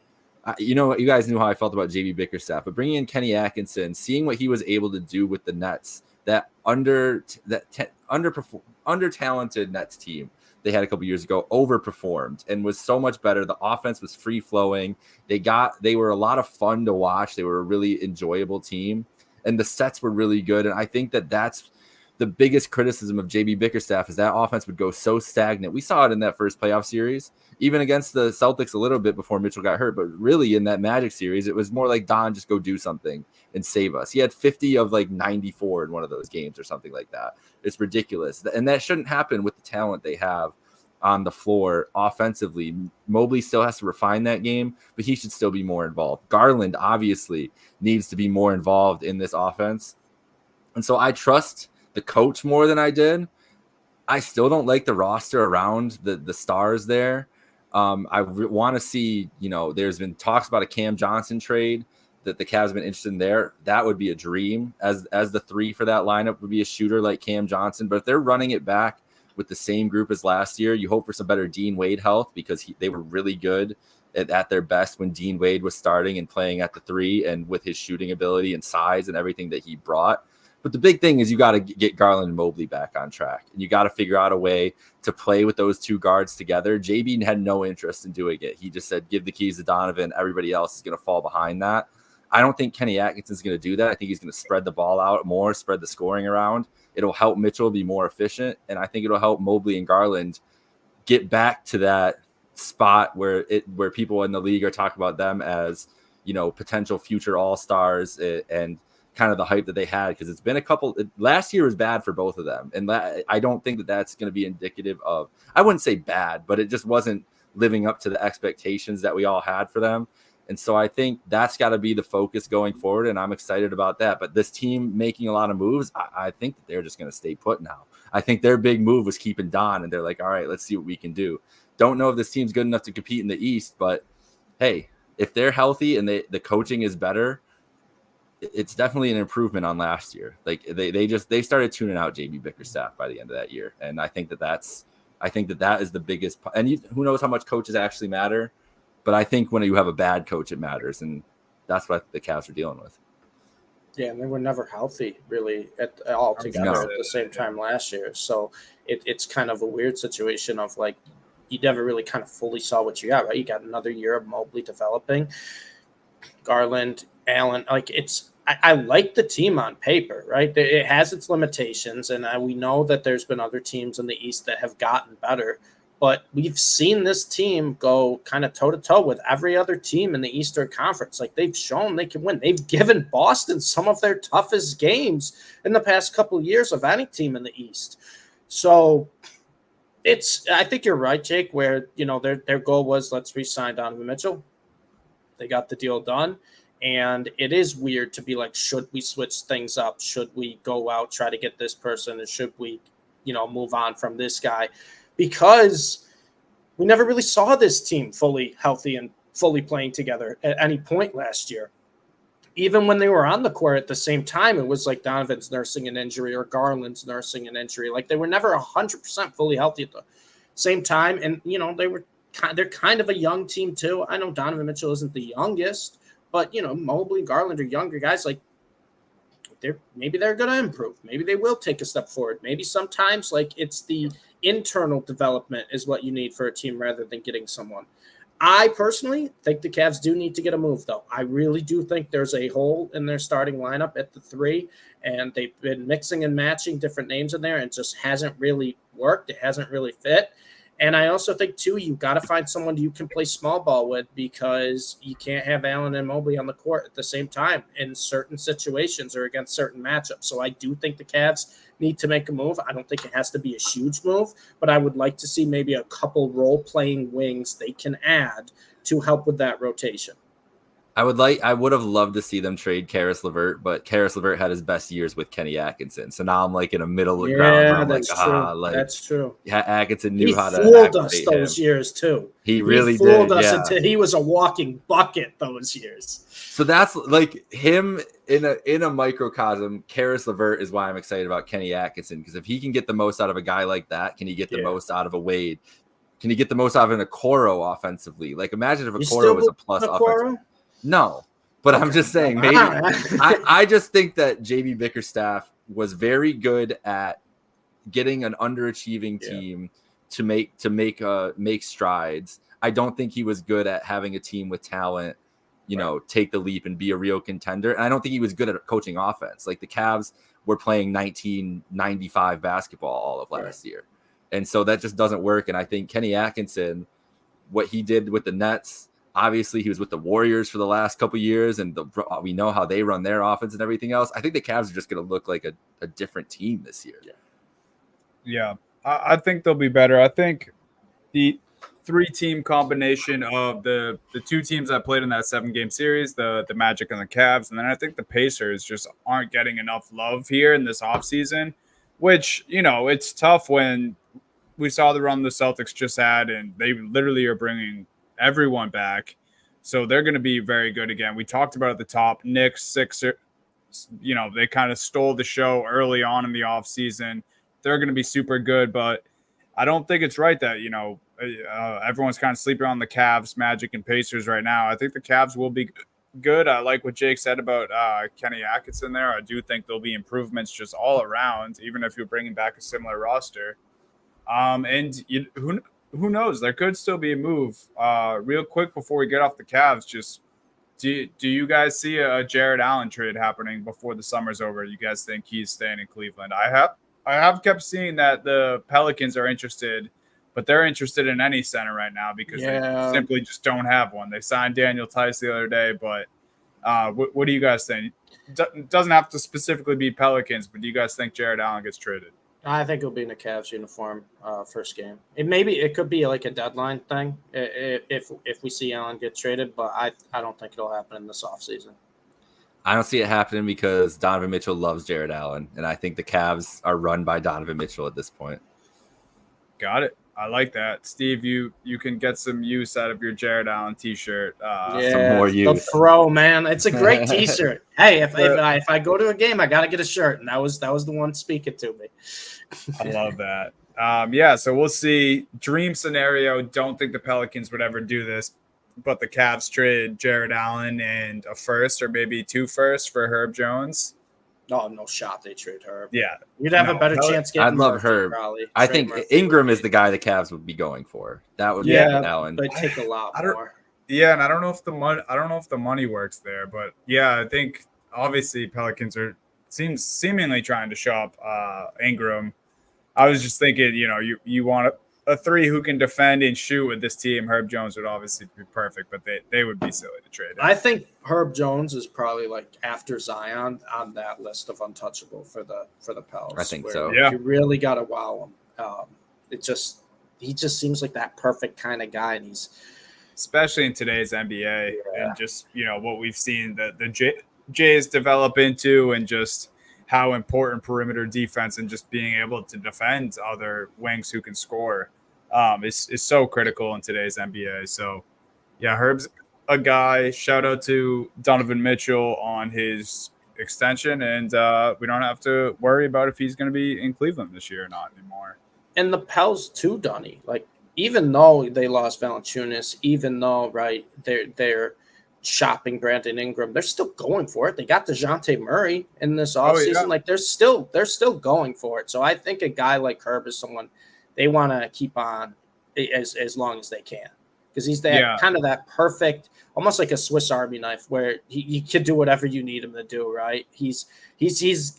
You guys knew how I felt about JB Bickerstaff, but bringing in Kenny Atkinson, seeing what he was able to do with the Nets, that under talented Nets team they had a couple years ago overperformed and was so much better. The offense was free flowing. They were a lot of fun to watch. They were a really enjoyable team, and the sets were really good. And I think that that's the biggest criticism of JB Bickerstaff is that offense would go so stagnant. We saw it in that first playoff series, even against the Celtics a little bit before Mitchell got hurt. But really in that Magic series, it was more like, Don, just go do something and save us. He had 50 of 94 in one of those games or something like that. It's ridiculous. And that shouldn't happen with the talent they have on the floor offensively. Mobley still has to refine that game, but he should still be more involved. Garland obviously needs to be more involved in this offense. And so I trust the coach more than I did. I still don't like the roster around the stars there. I want to see, there's been talks about a Cam Johnson trade that the Cavs have been interested in there. That would be a dream as the 3 for that lineup would be a shooter like Cam Johnson. But if they're running it back with the same group as last year, you hope for some better Dean Wade health, because they were really good at their best when Dean Wade was starting and playing at the 3 and with his shooting ability and size and everything that he brought. But the big thing is you got to get Garland and Mobley back on track, and you got to figure out a way to play with those 2 guards together. JB had no interest in doing it. He just said, give the keys to Donovan. Everybody else is going to fall behind that. I don't think Kenny Atkinson's going to do that. I think he's going to spread the ball out more, spread the scoring around. It'll help Mitchell be more efficient, and I think it'll help Mobley and Garland get back to that spot where people in the league are talking about them as, potential future all-stars and kind of the hype that they had, because it's been last year was bad for both of them. And I don't think that that's going to be indicative of, I wouldn't say bad, but it just wasn't living up to the expectations that we all had for them. And so I think that's got to be the focus going forward. And I'm excited about that. But this team making a lot of moves, I think that they're just going to stay put now. I think their big move was keeping Don, and they're like, all right, let's see what we can do. Don't know if this team's good enough to compete in the East, but hey, if they're healthy and the coaching is better, it's definitely an improvement on last year. Like they started tuning out JB Bickerstaff by the end of that year. And I think that is the biggest, and who knows how much coaches actually matter, but I think when you have a bad coach, it matters. And that's what the Cavs are dealing with. Yeah, and they were never healthy really all together at the same time last year. So it's kind of a weird situation of like, you never really kind of fully saw what you got, right? You got another year of Mobley developing, Garland, Allen, I like the team on paper, right? It has its limitations, and we know that there's been other teams in the East that have gotten better, but we've seen this team go kind of toe-to-toe with every other team in the Eastern Conference. Like, they've shown they can win. They've given Boston some of their toughest games in the past couple of years of any team in the East. So I think you're right, Jake, where, their goal was, let's re-sign Donovan Mitchell. They got the deal done. And it is weird to be like, should we switch things up? Should we go out, try to get this person? And should we, move on from this guy? Because we never really saw this team fully healthy and fully playing together at any point last year. Even when they were on the court at the same time, it was like Donovan's nursing an injury or Garland's nursing an injury. Like, they were never 100% fully healthy at the same time. And, they're kind of a young team too. I know Donovan Mitchell isn't the youngest, but, Mobley and Garland are younger guys. Like, maybe they're going to improve. Maybe they will take a step forward. Maybe sometimes, like, it's the internal development is what you need for a team rather than getting someone. I personally think the Cavs do need to get a move, though. I really do think there's a hole in their starting lineup at the 3, and they've been mixing and matching different names in there, and it just hasn't really worked. It hasn't really fit. And I also think, too, you've got to find someone you can play small ball with, because you can't have Allen and Mobley on the court at the same time in certain situations or against certain matchups. So I do think the Cavs need to make a move. I don't think it has to be a huge move, but I would like to see maybe a couple role-playing wings they can add to help with that rotation. I would have loved to see them trade Karis LeVert, but Karis LeVert had his best years with Kenny Atkinson. So now I'm like in a middle of ground. That's true. That's true. Atkinson knew how to fooled us those years too. He really fooled did. us until he was a walking bucket those years. So that's like him in a microcosm. Karis LeVert is why I'm excited about Kenny Atkinson, because if he can get the most out of a guy like that, can he get the most out of a Wade? Can he get the most out of an Okoro offensively? Like, imagine if Okoro was a plus offensive. No, but okay. I'm just saying, maybe I just think that JB Bickerstaff was very good at getting an underachieving team to make strides. I don't think he was good at having a team with talent, take the leap and be a real contender. And I don't think he was good at coaching offense. Like, the Cavs were playing 1995 basketball all of last year. And so that just doesn't work. And I think Kenny Atkinson, what he did with the Nets, obviously, he was with the Warriors for the last couple of years, and we know how they run their offense and everything else. I think the Cavs are just going to look like a different team this year. Yeah, I think they'll be better. I think the 3-team combination of the 2 teams that played in that 7-game series, the Magic and the Cavs. And then I think the Pacers just aren't getting enough love here in this offseason, which, it's tough when we saw the run the Celtics just had, and they literally are bringing everyone back. So they're going to be very good again. We talked about at the top, Knicks, Sixers, they kind of stole the show early on in the offseason. They're going to be super good, but I don't think it's right that, everyone's kind of sleeping on the Cavs, Magic, and Pacers right now. I think the Cavs will be good. I like what Jake said about Kenny Atkinson there. I do think there'll be improvements just all around, even if you're bringing back a similar roster. Who knows? There could still be a move. Real quick before we get off the Cavs, just do you guys see a Jared Allen trade happening before the summer's over? You guys think he's staying in Cleveland? I have kept seeing that the Pelicans are interested, but they're interested in any center right now because they simply just don't have one. They signed Daniel Tice the other day, but what do you guys think? It doesn't have to specifically be Pelicans, but do you guys think Jared Allen gets traded? I think he'll be in a Cavs uniform first game. It could be like a deadline thing if we see Allen get traded, but I don't think it'll happen in this offseason. I don't see it happening because Donovan Mitchell loves Jared Allen, and I think the Cavs are run by Donovan Mitchell at this point. Got it. I like that. Steve, you can get some use out of your Jared Allen t-shirt. Some more use. The Pro, man. It's a great t-shirt. Hey, if I go to a game, I got to get a shirt, and that was the one speaking to me. I love that. So we'll see. Dream scenario, don't think the Pelicans would ever do this, but the Cavs trade Jared Allen and a first or maybe 2 firsts for Herb Jones. No shot they trade Herb. Yeah. You'd have a better chance getting I'd love Herb. Probably. I think Ingram is the guy the Cavs would be going for. That would be Allen. But take a lot more. Yeah, and I don't know if the money works there, but yeah, I think obviously Pelicans seemingly trying to shop Ingram. I was just thinking, you want a 3 who can defend and shoot with this team. Herb Jones would obviously be perfect, but they would be silly to trade him. I think Herb Jones is probably like after Zion on that list of untouchable for the Pels. I think so. Yeah, you really got to wow him. He just seems like that perfect kind of guy, and he's especially in today's NBA and just what we've seen the Jays develop into, and just how important perimeter defense and just being able to defend other wings who can score is so critical in today's NBA. So, yeah, Herb's a guy. Shout out to Donovan Mitchell on his extension, and we don't have to worry about if he's going to be in Cleveland this year or not anymore. And the Pels too, Donnie. Like, even though they lost Valanciunas, even though they're shopping Brandon Ingram, they're still going for it. They got DeJounte Murray in this offseason. Yeah. Like, they're still going for it. So I think a guy like Herb is someone they want to keep on as long as they can, because he's kind of that perfect, almost like a Swiss Army knife, where he can do whatever you need him to do. Right? He's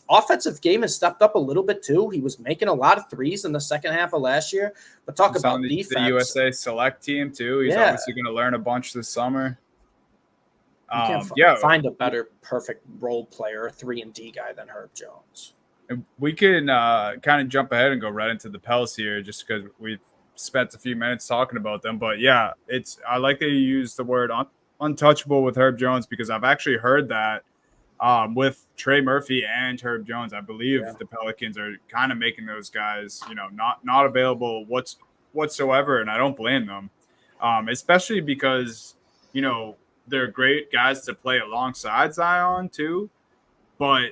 offensive game has stepped up a little bit too. He was making a lot of threes in the second half of last year. But he's about defense. The USA Select team too. He's obviously going to learn a bunch this summer. You can't find a better perfect role player, 3-and-D guy than Herb Jones. We can kind of jump ahead and go right into the Pels here, just because we've spent a few minutes talking about them. But yeah, I like that you use the word untouchable with Herb Jones, because I've actually heard that with Trey Murphy and Herb Jones. I believe the Pelicans are kind of making those guys, not available whatsoever, and I don't blame them, especially because they're great guys to play alongside Zion too, but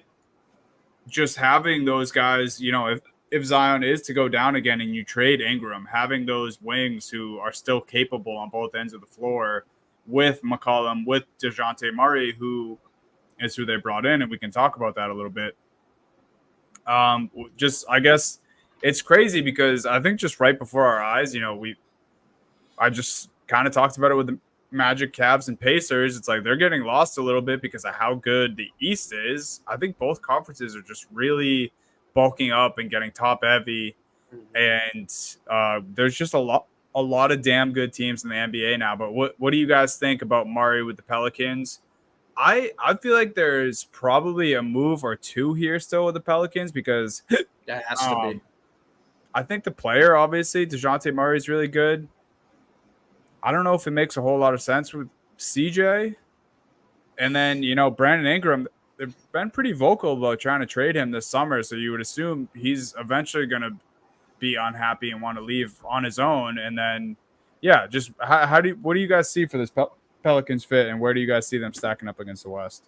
just having those guys, if Zion is to go down again and you trade Ingram, having those wings who are still capable on both ends of the floor with McCollum, with DeJounte Murray, who is who they brought in, and we can talk about that a little bit. I guess it's crazy because I think just right before our eyes, I just kind of talked about it with the Magic, Cavs, and Pacers. It's like they're getting lost a little bit because of how good the East is. I think both conferences are just really bulking up and getting top heavy, and there's just a lot of damn good teams in the NBA now. But what do you guys think about Murray with the Pelicans? I feel like there's probably a move or two here still with the Pelicans, because that has to be. I think the player, obviously, DeJounte Murray is really good. I don't know if it makes a whole lot of sense with CJ. And then, Brandon Ingram, they've been pretty vocal about trying to trade him this summer. So you would assume he's eventually going to be unhappy and want to leave on his own. And then, just what do you guys see for this Pelicans fit, and where do you guys see them stacking up against the West?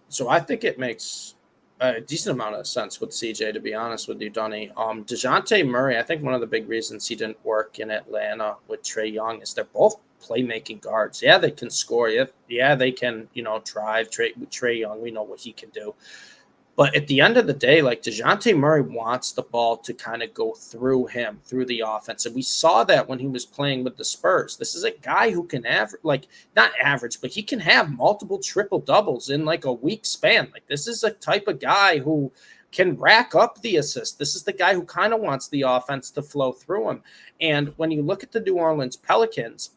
So I think it makes a decent amount of sense with CJ, to be honest with you, Donnie. DeJounte Murray, I think one of the big reasons he didn't work in Atlanta with Trae Young is they're both playmaking guards. Yeah, they can score. Yeah, they can, drive. Trae Young, we know what he can do. But at the end of the day, like, DeJounte Murray wants the ball to kind of go through him, through the offense. And we saw that when he was playing with the Spurs. This is a guy who can not average, but he can have multiple triple doubles in like a week span. Like, this is a type of guy who can rack up the assist. This is the guy who kind of wants the offense to flow through him. And when you look at the New Orleans Pelicans,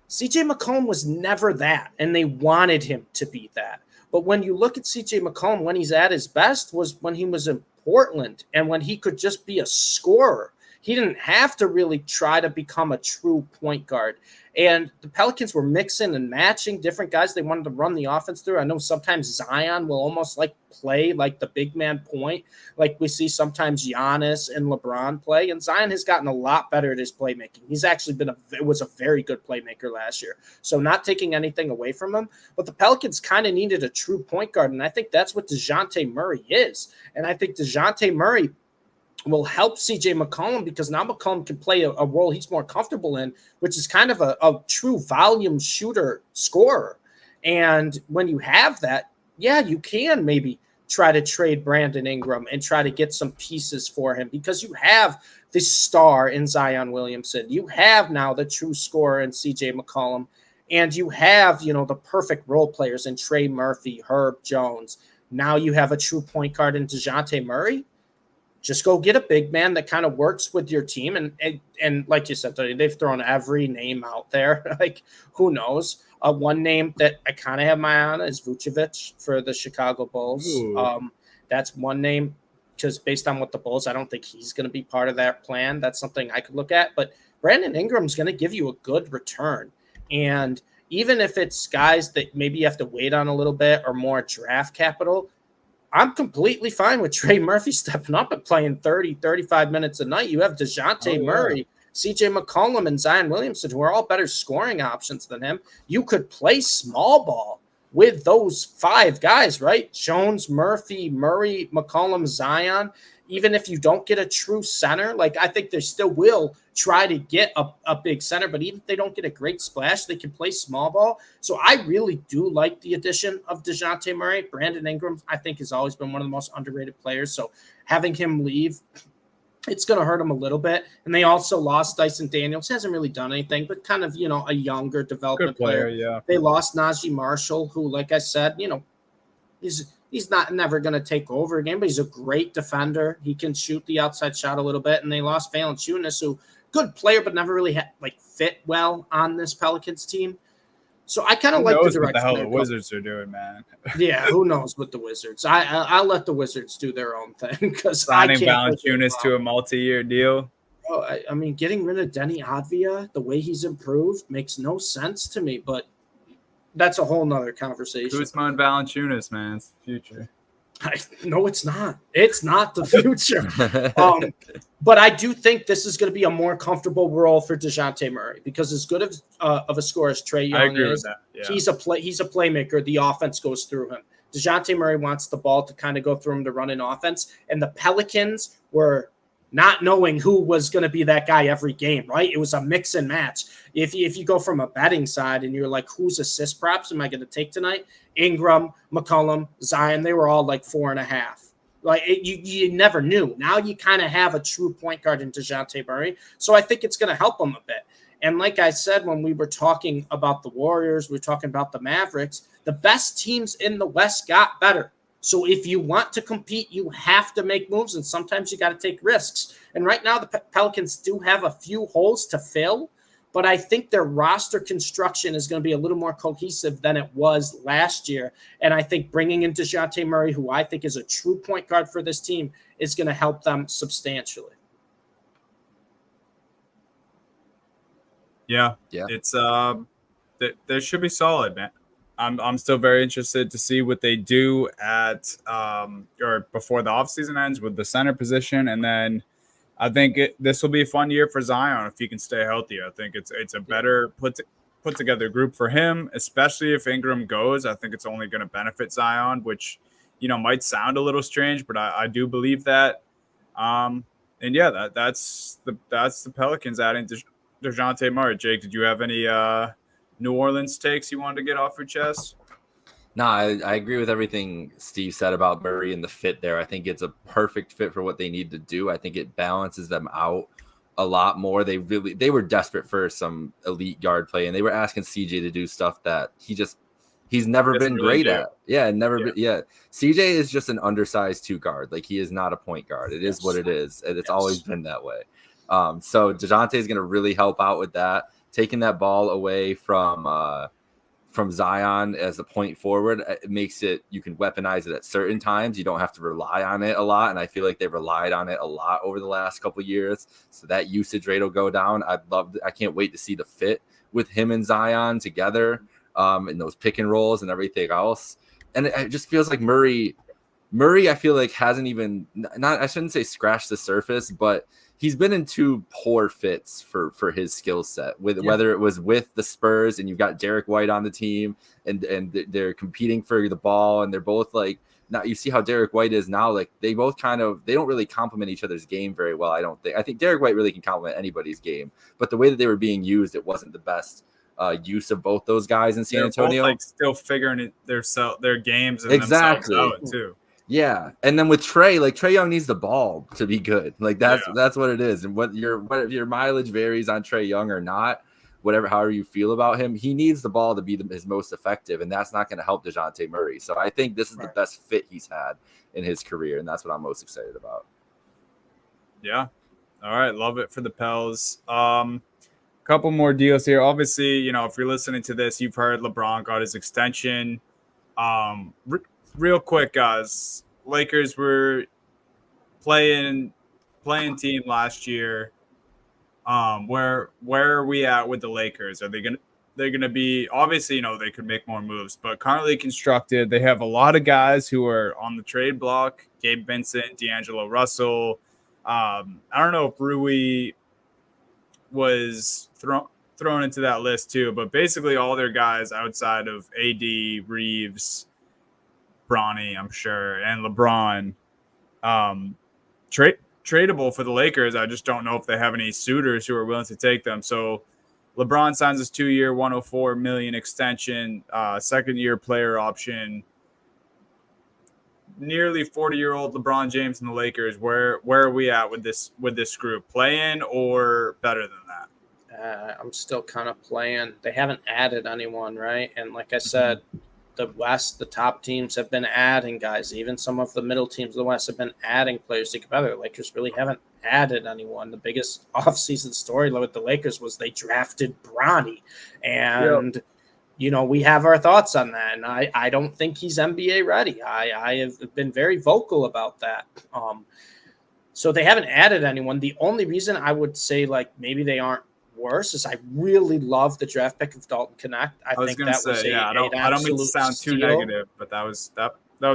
CJ McCollum was never that, and they wanted him to be that. But when you look at CJ McCollum, when he's at his best was when he was in Portland and when he could just be a scorer. He didn't have to really try to become a true point guard. And the Pelicans were mixing and matching different guys they wanted to run the offense through. I know sometimes Zion will almost like play like the big man point, like we see sometimes Giannis and LeBron play. And Zion has gotten a lot better at his playmaking. He's actually was a very good playmaker last year. So not taking anything away from him, but the Pelicans kind of needed a true point guard. And I think that's what DeJounte Murray is. And I think DeJounte Murray will help CJ McCollum because now McCollum can play a role he's more comfortable in, which is kind of a true volume shooter scorer. And when you have that, you can maybe try to trade Brandon Ingram and try to get some pieces for him because you have the star in Zion Williamson. You have now the true scorer in CJ McCollum, and you have, the perfect role players in Trey Murphy, Herb Jones. Now you have a true point guard in DeJounte Murray. Just go get a big man that kind of works with your team. And like you said, they've thrown every name out there. Like, who knows? One name that I kind of have my eye on is Vucevic for the Chicago Bulls. That's one name because based on what the Bulls, I don't think he's going to be part of that plan. That's something I could look at. But Brandon Ingram's going to give you a good return. And even if it's guys that maybe you have to wait on a little bit or more draft capital, I'm completely fine with Trey Murphy stepping up and playing 30, 35 minutes a night. You have DeJounte Murray, CJ McCollum, and Zion Williamson, who are all better scoring options than him. You could play small ball with those five guys, right? Jones, Murphy, Murray, McCollum, Zion. Even if you don't get a true center, like I think they still will try to get a big center, but even if they don't get a great splash, they can play small ball. So I really do like the addition of DeJounte Murray. Brandon Ingram, I think, has always been one of the most underrated players. So having him leave, it's going to hurt him a little bit. And they also lost Dyson Daniels. Hasn't really done anything, but kind of, a younger development player. Yeah. They lost Najee Marshall, who, like I said, he's never going to take over again, but he's a great defender. He can shoot the outside shot a little bit. And they lost Valanciunas, who good player, but never really fit well on this Pelicans team. So I kind of like the direction. What the hell the Wizards are doing, man? Yeah, who knows what the Wizards? I'll let the Wizards do their own thing because signing Valanciunas to a multi-year deal. Oh, I mean, getting rid of Denny Avdija, the way he's improved, makes no sense to me. But that's a whole nother conversation. Kuzma and Valanciunas, man, it's the future. No, it's not. It's not the future. But I do think this is going to be a more comfortable role for DeJounte Murray because as good of a scorer as Trae Young is, he's a playmaker. The offense goes through him. DeJounte Murray wants the ball to kind of go through him to run an offense, and the Pelicans were not knowing who was going to be that guy every game, right? It was a mix and match. If you go from a betting side and you're like, whose assist props am I going to take tonight? Ingram, McCollum, Zion, they were all like 4.5. Like you never knew. Now you kind of have a true point guard in DeJounte Murray. So I think it's going to help them a bit. And like I said, when we were talking about the Warriors, we were talking about the Mavericks, the best teams in the West got better. So if you want to compete, you have to make moves, and sometimes you got to take risks. And right now, the Pelicans do have a few holes to fill, but I think their roster construction is going to be a little more cohesive than it was last year. And I think bringing in DeJounte Murray, who I think is a true point guard for this team, is going to help them substantially. Yeah, Yeah. it's they should be solid, man. I'm still very interested to see what they do at or before the offseason ends with the center position, and then I think this will be a fun year for Zion if he can stay healthy. I think it's a better put together group for him, especially if Ingram goes. I think it's only going to benefit Zion, which might sound a little strange, but I do believe that. And yeah, that's the Pelicans adding DeJounte Murray. Jake, did you have any New Orleans takes you wanted to get off your chest? No, I agree with everything Steve said about Murray and the fit there. I think it's a perfect fit for what they need to do. I think it balances them out a lot more. They were desperate for some elite guard play, and they were asking CJ to do stuff that he's never been really great at. Yeah, CJ is just an undersized 2 guard. Like, he is not a point guard. It is what it is, and it's always been that way. So DeJounte is going to really help out with that, taking that ball away from Zion as a point forward. It makes it, you can weaponize it at certain times. You don't have to rely on it a lot. And I feel like they've relied on it a lot over the last couple of years. So that usage rate will go down. I can't wait to see the fit with him and Zion together in those pick and rolls and everything else. And it just feels like Murray, I feel like hasn't even, I shouldn't say scratched the surface, but he's been in 2 poor fits for his skill set, whether it was with the Spurs and you've got Derek White on the team and they're competing for the ball, and they're both like, now you see how Derek White is now, like they both they don't really complement each other's game very well. I think Derek White really can complement anybody's game, but the way that they were being used, it wasn't the best use of both those guys in San Antonio. Both, like, still figuring their games and themselves out too. Yeah, and then with Trae Young needs the ball to be good. Like that's what it is. And what your mileage varies on Trae Young or not, however you feel about him, he needs the ball to be his most effective, and that's not going to help DeJounte Murray. So I think this is the best fit he's had in his career, and that's what I'm most excited about. Yeah. All right, love it for the Pels. Couple more deals here. Obviously, if you're listening to this, you've heard LeBron got his extension. Real quick, guys. Lakers were playing team last year. Where are we at with the Lakers? Are they're gonna be, obviously, they could make more moves, but currently constructed, they have a lot of guys who are on the trade block. Gabe Vincent, D'Angelo Russell. I don't know if Rui was thrown into that list too, but basically all their guys outside of AD, Reeves, Bronny, I'm sure, and LeBron, tradable for the Lakers. I just don't know if they have any suitors who are willing to take them. So LeBron signs his 2-year, $104 million extension, second-year player option. Nearly 40-year-old LeBron James and the Lakers. Where are we at with this group? Play-in or better than that? I'm still kind of playing. They haven't added anyone, right? And like I said, the West, the top teams have been adding guys. Even some of the middle teams of the West have been adding players to get better. The Lakers really haven't added anyone. The biggest offseason story with the Lakers was they drafted Bronny. And, we have our thoughts on that. And I don't think he's NBA ready. I have been very vocal about that. So they haven't added anyone. The only reason I would say, maybe they aren't worse is I really love the draft pick of Dalton Knecht. I think that was I don't mean to sound too negative, but that was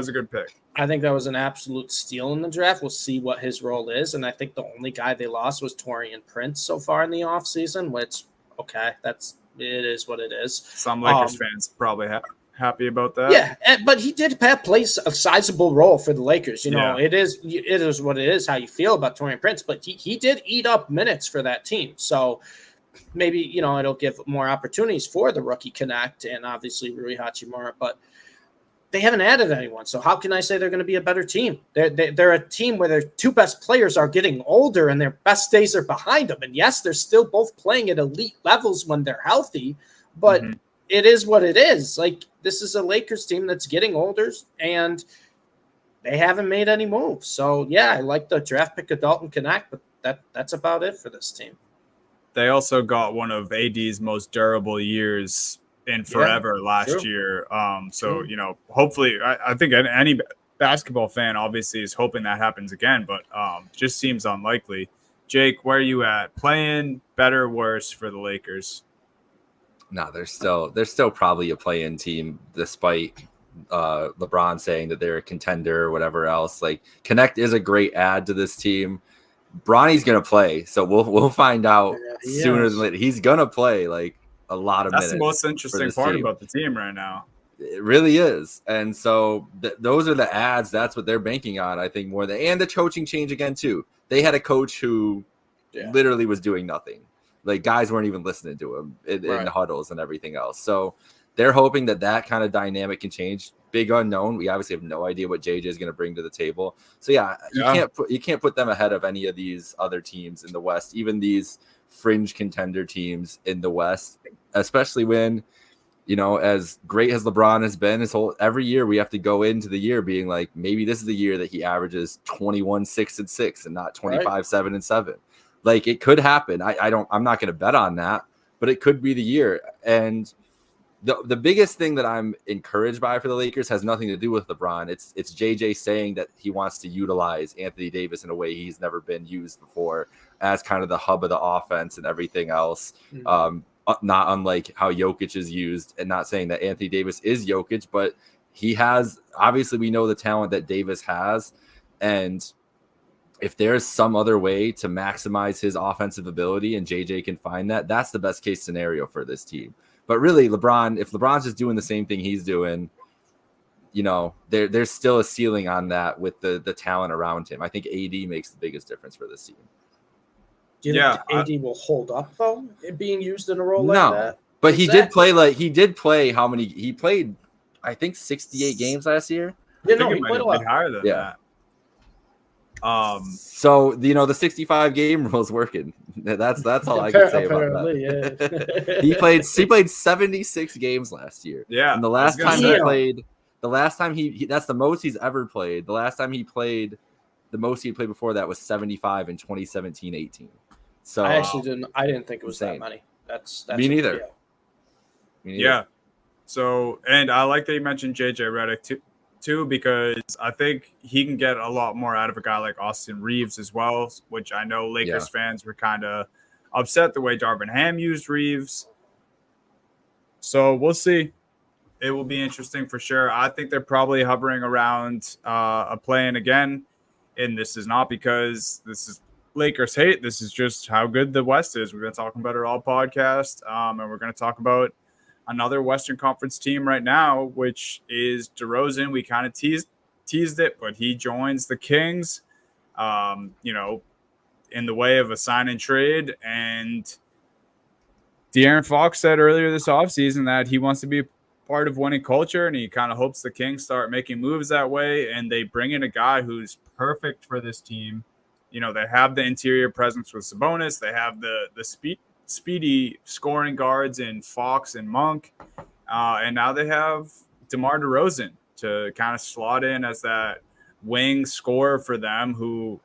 a good pick. I think that was an absolute steal in the draft. We'll see what his role is, and I think the only guy they lost was Taurean Prince so far in the offseason, which it is what it is. Some Lakers fans probably happy about that. Yeah, but he did play a sizable role for the Lakers. It is what it is, how you feel about Taurean Prince, but he did eat up minutes for that team. So maybe, it'll give more opportunities for the rookie Knecht and obviously Rui Hachimura, but they haven't added anyone. So how can I say they're going to be a better team? They're a team where their 2 best players are getting older and their best days are behind them. And yes, they're still both playing at elite levels when they're healthy, but it is what it is. This is a Lakers team that's getting older and they haven't made any moves. So yeah, I like the draft pick of Dalton Knecht, but that's about it for this team. They also got one of AD's most durable years in forever last year. So, hopefully, I think any basketball fan obviously is hoping that happens again, but just seems unlikely. Jake, where are you at? Playing better or worse for the Lakers? No, they're still probably a play-in team, despite LeBron saying that they're a contender or whatever else. Like, Connect is a great add to this team. Bronny's gonna play, so we'll find out sooner than later. He's gonna play like a lot of minutes. That's the most interesting part about the team right now. It really is, and so those are the ads. That's what they're banking on, I think, more than, and the coaching change again too. They had a coach who literally was doing nothing. Like, guys weren't even listening to him in the huddles and everything else. So they're hoping that kind of dynamic can change. Big unknown. We obviously have no idea what JJ is going to bring to the table. So you can't put them ahead of any of these other teams in the West, even these fringe contender teams in the West, especially when, you know, as great as LeBron has been every year, we have to go into the year being like, maybe this is the year that he averages 21-6-6 and not 25-7-7. Like, it could happen. I'm not going to bet on that, but it could be the year. And the biggest thing that I'm encouraged by for the Lakers has nothing to do with LeBron. It's JJ saying that he wants to utilize Anthony Davis in a way he's never been used before, as kind of the hub of the offense and everything else. Not unlike how Jokic is used, and not saying that Anthony Davis is Jokic, but he has, obviously we know the talent that Davis has. And if there's some other way to maximize his offensive ability and JJ can find that, that's the best case scenario for this team. But really, if LeBron's just doing the same thing he's doing, you know, there's still a ceiling on that with the talent around him. I think AD makes the biggest difference for this team. Do you think AD will hold up, though, being used in a role like that? But he did play how many? He played, I think, 68 games last year. Yeah, no, he played a lot higher than that. So, you know, the 65 game rule is working. That's all I can say about that. Yeah. he played 76 games last year. Yeah. And the last time that's the most he's ever played. The last time he played, the most he played before that was 75 in 2017-18. So I didn't think it was that many. That's me neither. Yeah. So, and I like that you mentioned JJ Redick too, because I think he can get a lot more out of a guy like Austin Reeves as well, which I know Lakers fans were kind of upset the way Darvin Ham used Reeves. So we'll see. It will be interesting for sure. I think they're probably hovering around a play-in again, and this is not because this is Lakers hate. This is just how good the West is. We've been talking about it all podcast, and we're going to talk about another Western Conference team right now, which is DeRozan. We kind of teased it, but he joins the Kings, you know, in the way of a sign and trade. And De'Aaron Fox said earlier this offseason that he wants to be part of winning culture, and he kind of hopes the Kings start making moves that way. And they bring in a guy who's perfect for this team. You know, they have the interior presence with Sabonis. They have the speedy scoring guards in Fox and Monk. And now they have DeMar DeRozan to kind of slot in as that wing scorer for them, who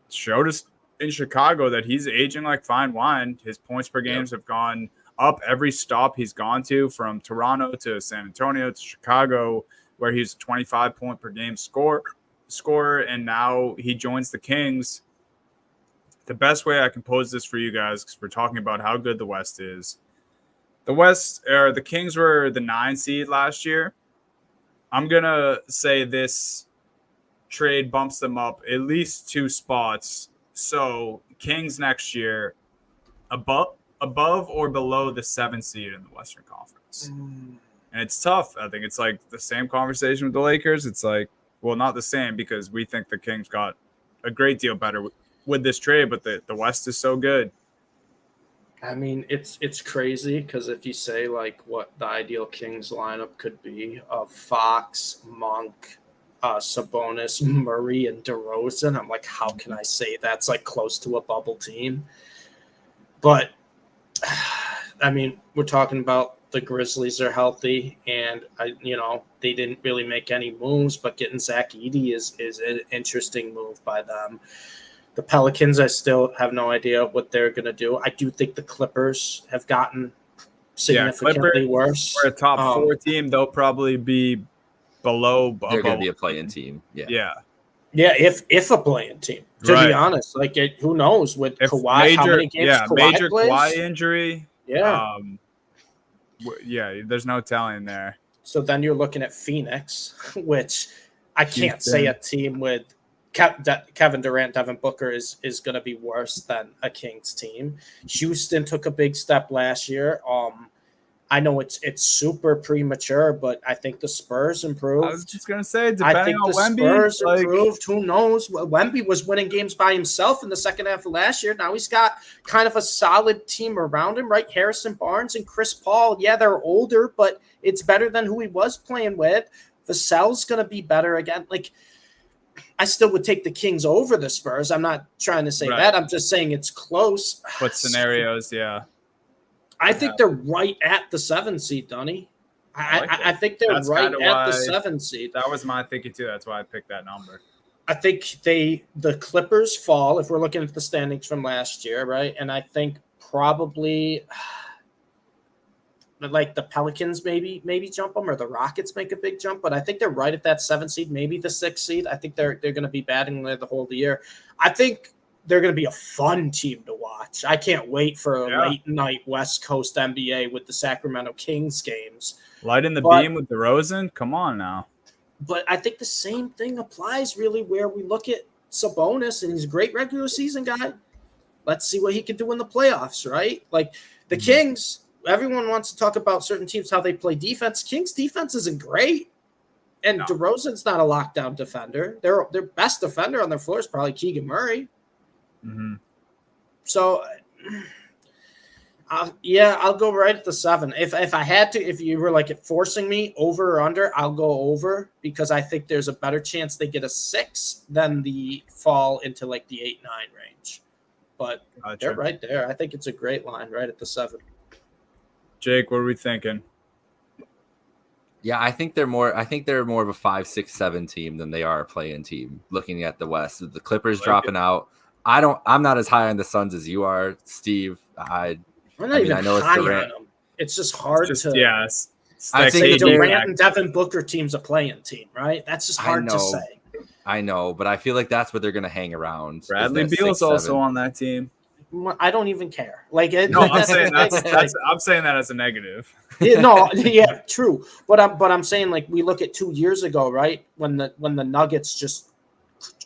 showed us in Chicago that he's aging like fine wine. His points per games have gone up every stop he's gone to, from Toronto to San Antonio to Chicago, where he's a 25 point per game scorer. And now he joins the Kings. The best way I can pose this for you guys, because we're talking about how good the West is. The Kings were the 9 seed last year. I'm going to say this trade bumps them up at least 2 spots. So Kings next year above or below the 7 seed in the Western Conference. And it's tough. I think it's like the same conversation with the Lakers. It's like, well, not the same, because we think the Kings got a great deal better with this trade, but the West is so good. I mean, it's crazy, because if you say like what the ideal Kings lineup could be of Fox, Monk, Sabonis, Murray, and DeRozan, I'm like, how can I say that's like close to a bubble team? But I mean, we're talking about the Grizzlies are healthy, and they didn't really make any moves, but getting Zach Edey is an interesting move by them. The Pelicans, I still have no idea what they're going to do. I do think the Clippers have gotten significantly worse. For a top 4 team, they'll probably be below. They're going to be a play-in team. Yeah. Yeah, if a playing team. To Right. be honest, like who knows with If Kawhi, how many games Kawhi major plays? Kawhi injury. Yeah. There's no telling there. So then you're looking at Phoenix, which I can't say a team with Kevin Durant, Devin Booker is going to be worse than a Kings team. Houston took a big step last year. I know it's super premature, but I think the Spurs improved. I was just gonna say, I think the Wemby, Spurs improved. Who knows? Wemby was winning games by himself in the second half of last year. Now he's got kind of a solid team around him, right? Harrison Barnes and Chris Paul. Yeah, they're older, but it's better than who he was playing with. Vassell's going to be better again. Like, I still would take the Kings over the Spurs. I'm not trying to say that. I'm just saying it's close. But scenarios, yeah. I think they're right at the 7 seed, Donnie. I think they're right at the 7 seed. That was my thinking too. That's why I picked that number. I think the Clippers fall if we're looking at the standings from last year, right? And I think probably like the Pelicans maybe jump them, or the Rockets make a big jump, but I think they're right at that 7 seed, maybe the 6 seed. I think they're going to be batting there the whole year. I think they're going to be a fun team to watch. I can't wait for a late night West Coast NBA with the Sacramento Kings games. Lighting the beam with DeRozan? Come on now. But I think the same thing applies really where we look at Sabonis, and he's a great regular season guy. Let's see what he can do in the playoffs, right? Like the Kings, everyone wants to talk about certain teams, how they play defense. Kings defense isn't great. And DeRozan's not a lockdown defender. Their best defender on their floor is probably Keegan Murray. Mm-hmm. So, I'll go right at the 7. If I had to, if you were like forcing me over or under, I'll go over because I think there's a better chance they get a 6 than the fall into like the 8-9 range. But they're right there. I think it's a great line right at the 7. Jake, what are we thinking? Yeah, I think they're more of a 5, 6, 7 team than they are a play-in team. Looking at the West, the Clippers dropping out. I'm not as high on the Suns as you are, Steve. I know it's Durant. On them. It's just hard to. Yes. I think the Durant and Devin Booker team's a playing team, right? That's just hard to say. I know, but I feel like that's what they're going to hang around. Bradley Beal's also on that team. I don't even care. Like, I'm saying I'm saying that as a negative. Yeah, true. But I'm saying, like, we look at 2 years ago, right? When the Nuggets just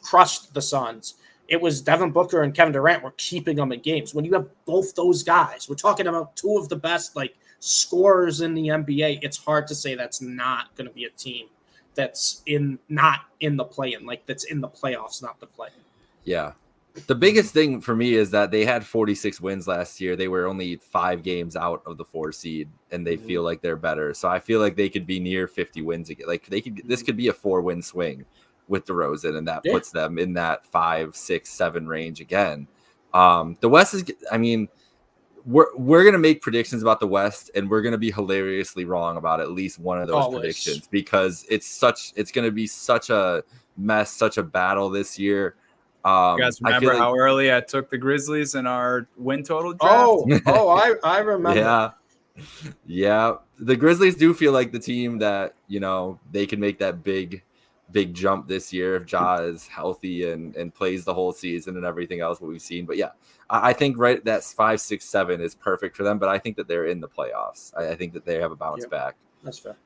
crushed the Suns. It was Devin Booker and Kevin Durant were keeping them in games. When you have both those guys, we're talking about 2 of the best like scorers in the NBA. It's hard to say that's not going to be a team that's not in the play-in, like that's in the playoffs, not the play. Yeah. The biggest thing for me is that they had 46 wins last year. They were only 5 games out of the 4 seed, and they feel like they're better. So I feel like they could be near 50 wins again. Like this could be a 4-win swing with DeRozan, and that puts them in that 5, 6, 7 range again. The West is, I mean, we're gonna make predictions about the West, and we're gonna be hilariously wrong about at least one of those predictions because it's gonna be such a mess, such a battle this year. You guys remember how early I took the Grizzlies in our win total draft? I remember. Yeah. The Grizzlies do feel like the team that, they can make that big jump this year if Ja is healthy and plays the whole season and everything else what we've seen. But yeah, I think right that's 5, 6, 7 is perfect for them. But I think that they're in the playoffs. I think that they have a bounce back. That's fair.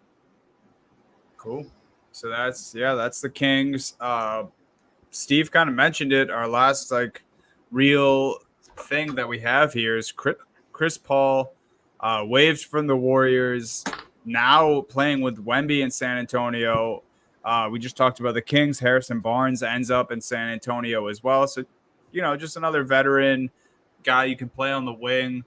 Cool. So that's the Kings. Steve kind of mentioned it. Our last real thing that we have here is Chris Paul waived from the Warriors, now playing with Wemby in San Antonio. We just talked about the Kings. Harrison Barnes ends up in San Antonio as well. So, just another veteran guy you can play on the wing.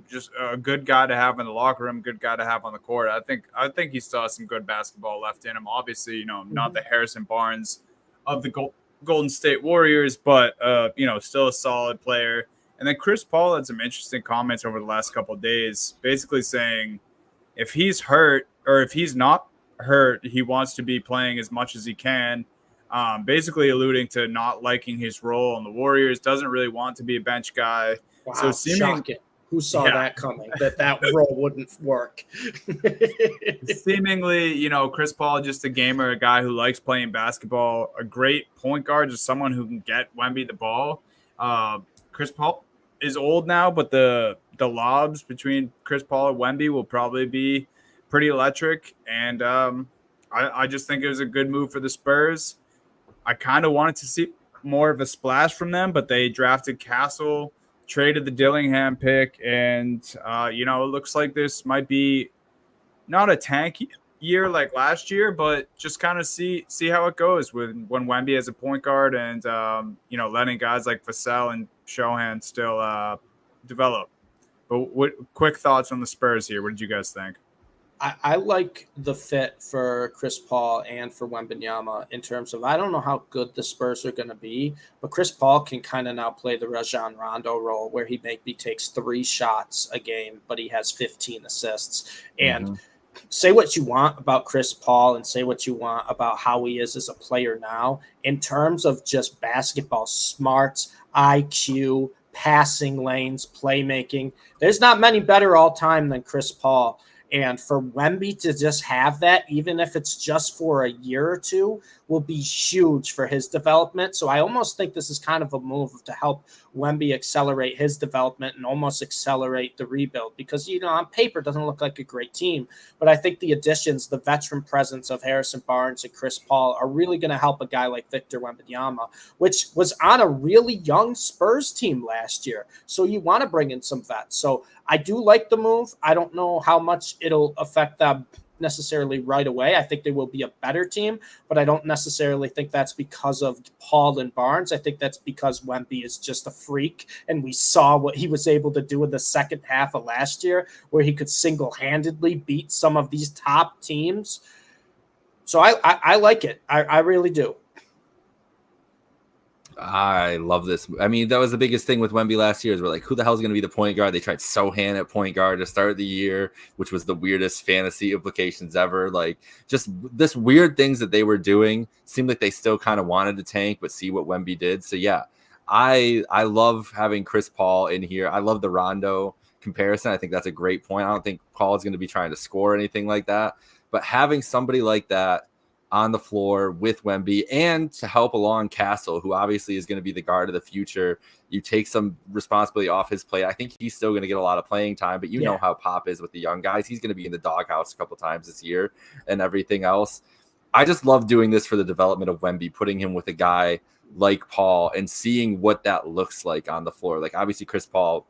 Just a good guy to have in the locker room, good guy to have on the court. I think he still has some good basketball left in him. Obviously, not the Harrison Barnes of the Golden State Warriors, but still a solid player. And then Chris Paul had some interesting comments over the last couple of days, basically saying if he's hurt or if he's not hurt, he wants to be playing as much as he can. Basically alluding to not liking his role on the Warriors, doesn't really want to be a bench guy. Wow, shocking. Who saw Yeah. that coming, that role wouldn't work? Seemingly, Chris Paul, just a gamer, a guy who likes playing basketball, a great point guard, just someone who can get Wemby the ball. Chris Paul is old now, but the lobs between Chris Paul and Wemby will probably be pretty electric. And I just think it was a good move for the Spurs. I kind of wanted to see more of a splash from them, but they drafted Castle, traded the Dillingham pick, and it looks like this might be not a tank year like last year, but just kind of see how it goes when Wemby has a point guard and letting guys like Vassell and Shohan still develop. But what quick thoughts on the Spurs here? What did you guys think? I like the fit for Chris Paul and for Wembanyama in terms of, I don't know how good the Spurs are going to be, but Chris Paul can kind of now play the Rajon Rondo role where he maybe takes 3 shots a game, but he has 15 assists. And say what you want about Chris Paul and say what you want about how he is as a player now, in terms of just basketball smarts, IQ, passing lanes, playmaking, there's not many better all time than Chris Paul. And for Wemby to just have that, even if it's just for a year or two, will be huge for his development. So I almost think this is kind of a move to help Wemby accelerate his development and almost accelerate the rebuild. Because, on paper, it doesn't look like a great team. But I think the additions, the veteran presence of Harrison Barnes and Chris Paul are really going to help a guy like Victor Wembanyama, which was on a really young Spurs team last year. So you want to bring in some vets. So I do like the move. I don't know how much it'll affect them necessarily right away. I think they will be a better team, but I don't necessarily think that's because of Paul and Barnes. I think that's because Wemby is just a freak, and we saw what he was able to do in the second half of last year, where he could single-handedly beat some of these top teams. So I like it. I really do. I love this. I mean, that was the biggest thing with Wemby last year is we're like, who the hell is going to be the point guard? They tried Sohan at point guard to start the year, which was the weirdest fantasy implications ever. Like, just this weird things that they were doing seemed like they still kind of wanted to tank, but see what Wemby did. So yeah, I love having Chris Paul in here. I love the Rondo comparison. I think that's a great point. I don't think Paul is going to be trying to score or anything like that, but having somebody like that on the floor with Wemby and to help along Castle, who obviously is going to be the guard of the future. You take some responsibility off his plate. I think he's still going to get a lot of playing time, but you know how Pop is with the young guys. He's going to be in the doghouse a couple times this year and everything else. I just love doing this for the development of Wemby, putting him with a guy like Paul and seeing what that looks like on the floor. Like, obviously Chris Paul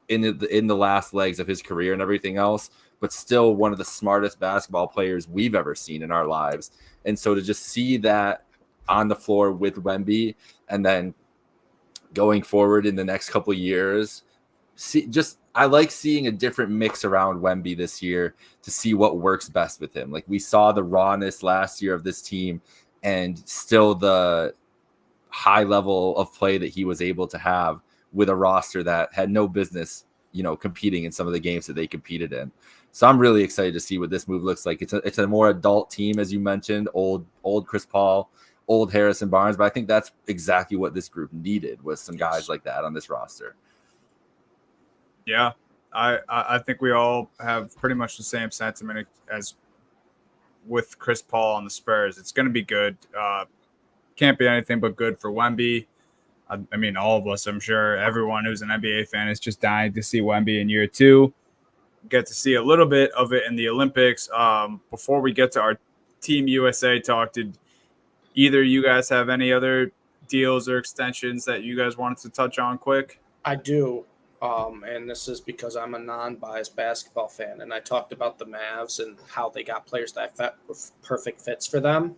in the last legs of his career and everything else, but still one of the smartest basketball players we've ever seen in our lives. And so to just see that on the floor with Wemby and then going forward in the next couple of years, I like seeing a different mix around Wemby this year to see what works best with him. Like, we saw the rawness last year of this team and still the high level of play that he was able to have with a roster that had no business, competing in some of the games that they competed in. So I'm really excited to see what this move looks like. It's a more adult team, as you mentioned, old Chris Paul, old Harrison Barnes, but I think that's exactly what this group needed, was some guys like that on this roster. Yeah, I think we all have pretty much the same sentiment as with Chris Paul on the Spurs. It's going to be good. Can't be anything but good for Wemby. I mean, all of us, I'm sure everyone who's an NBA fan is just dying to see Wemby in year 2. Get to see a little bit of it in the Olympics. Before we get to our Team USA talk, did either you guys have any other deals or extensions that you guys wanted to touch on quick? I do. And this is because I'm a non-biased basketball fan, and I talked about the Mavs and how they got players that were perfect fits for them.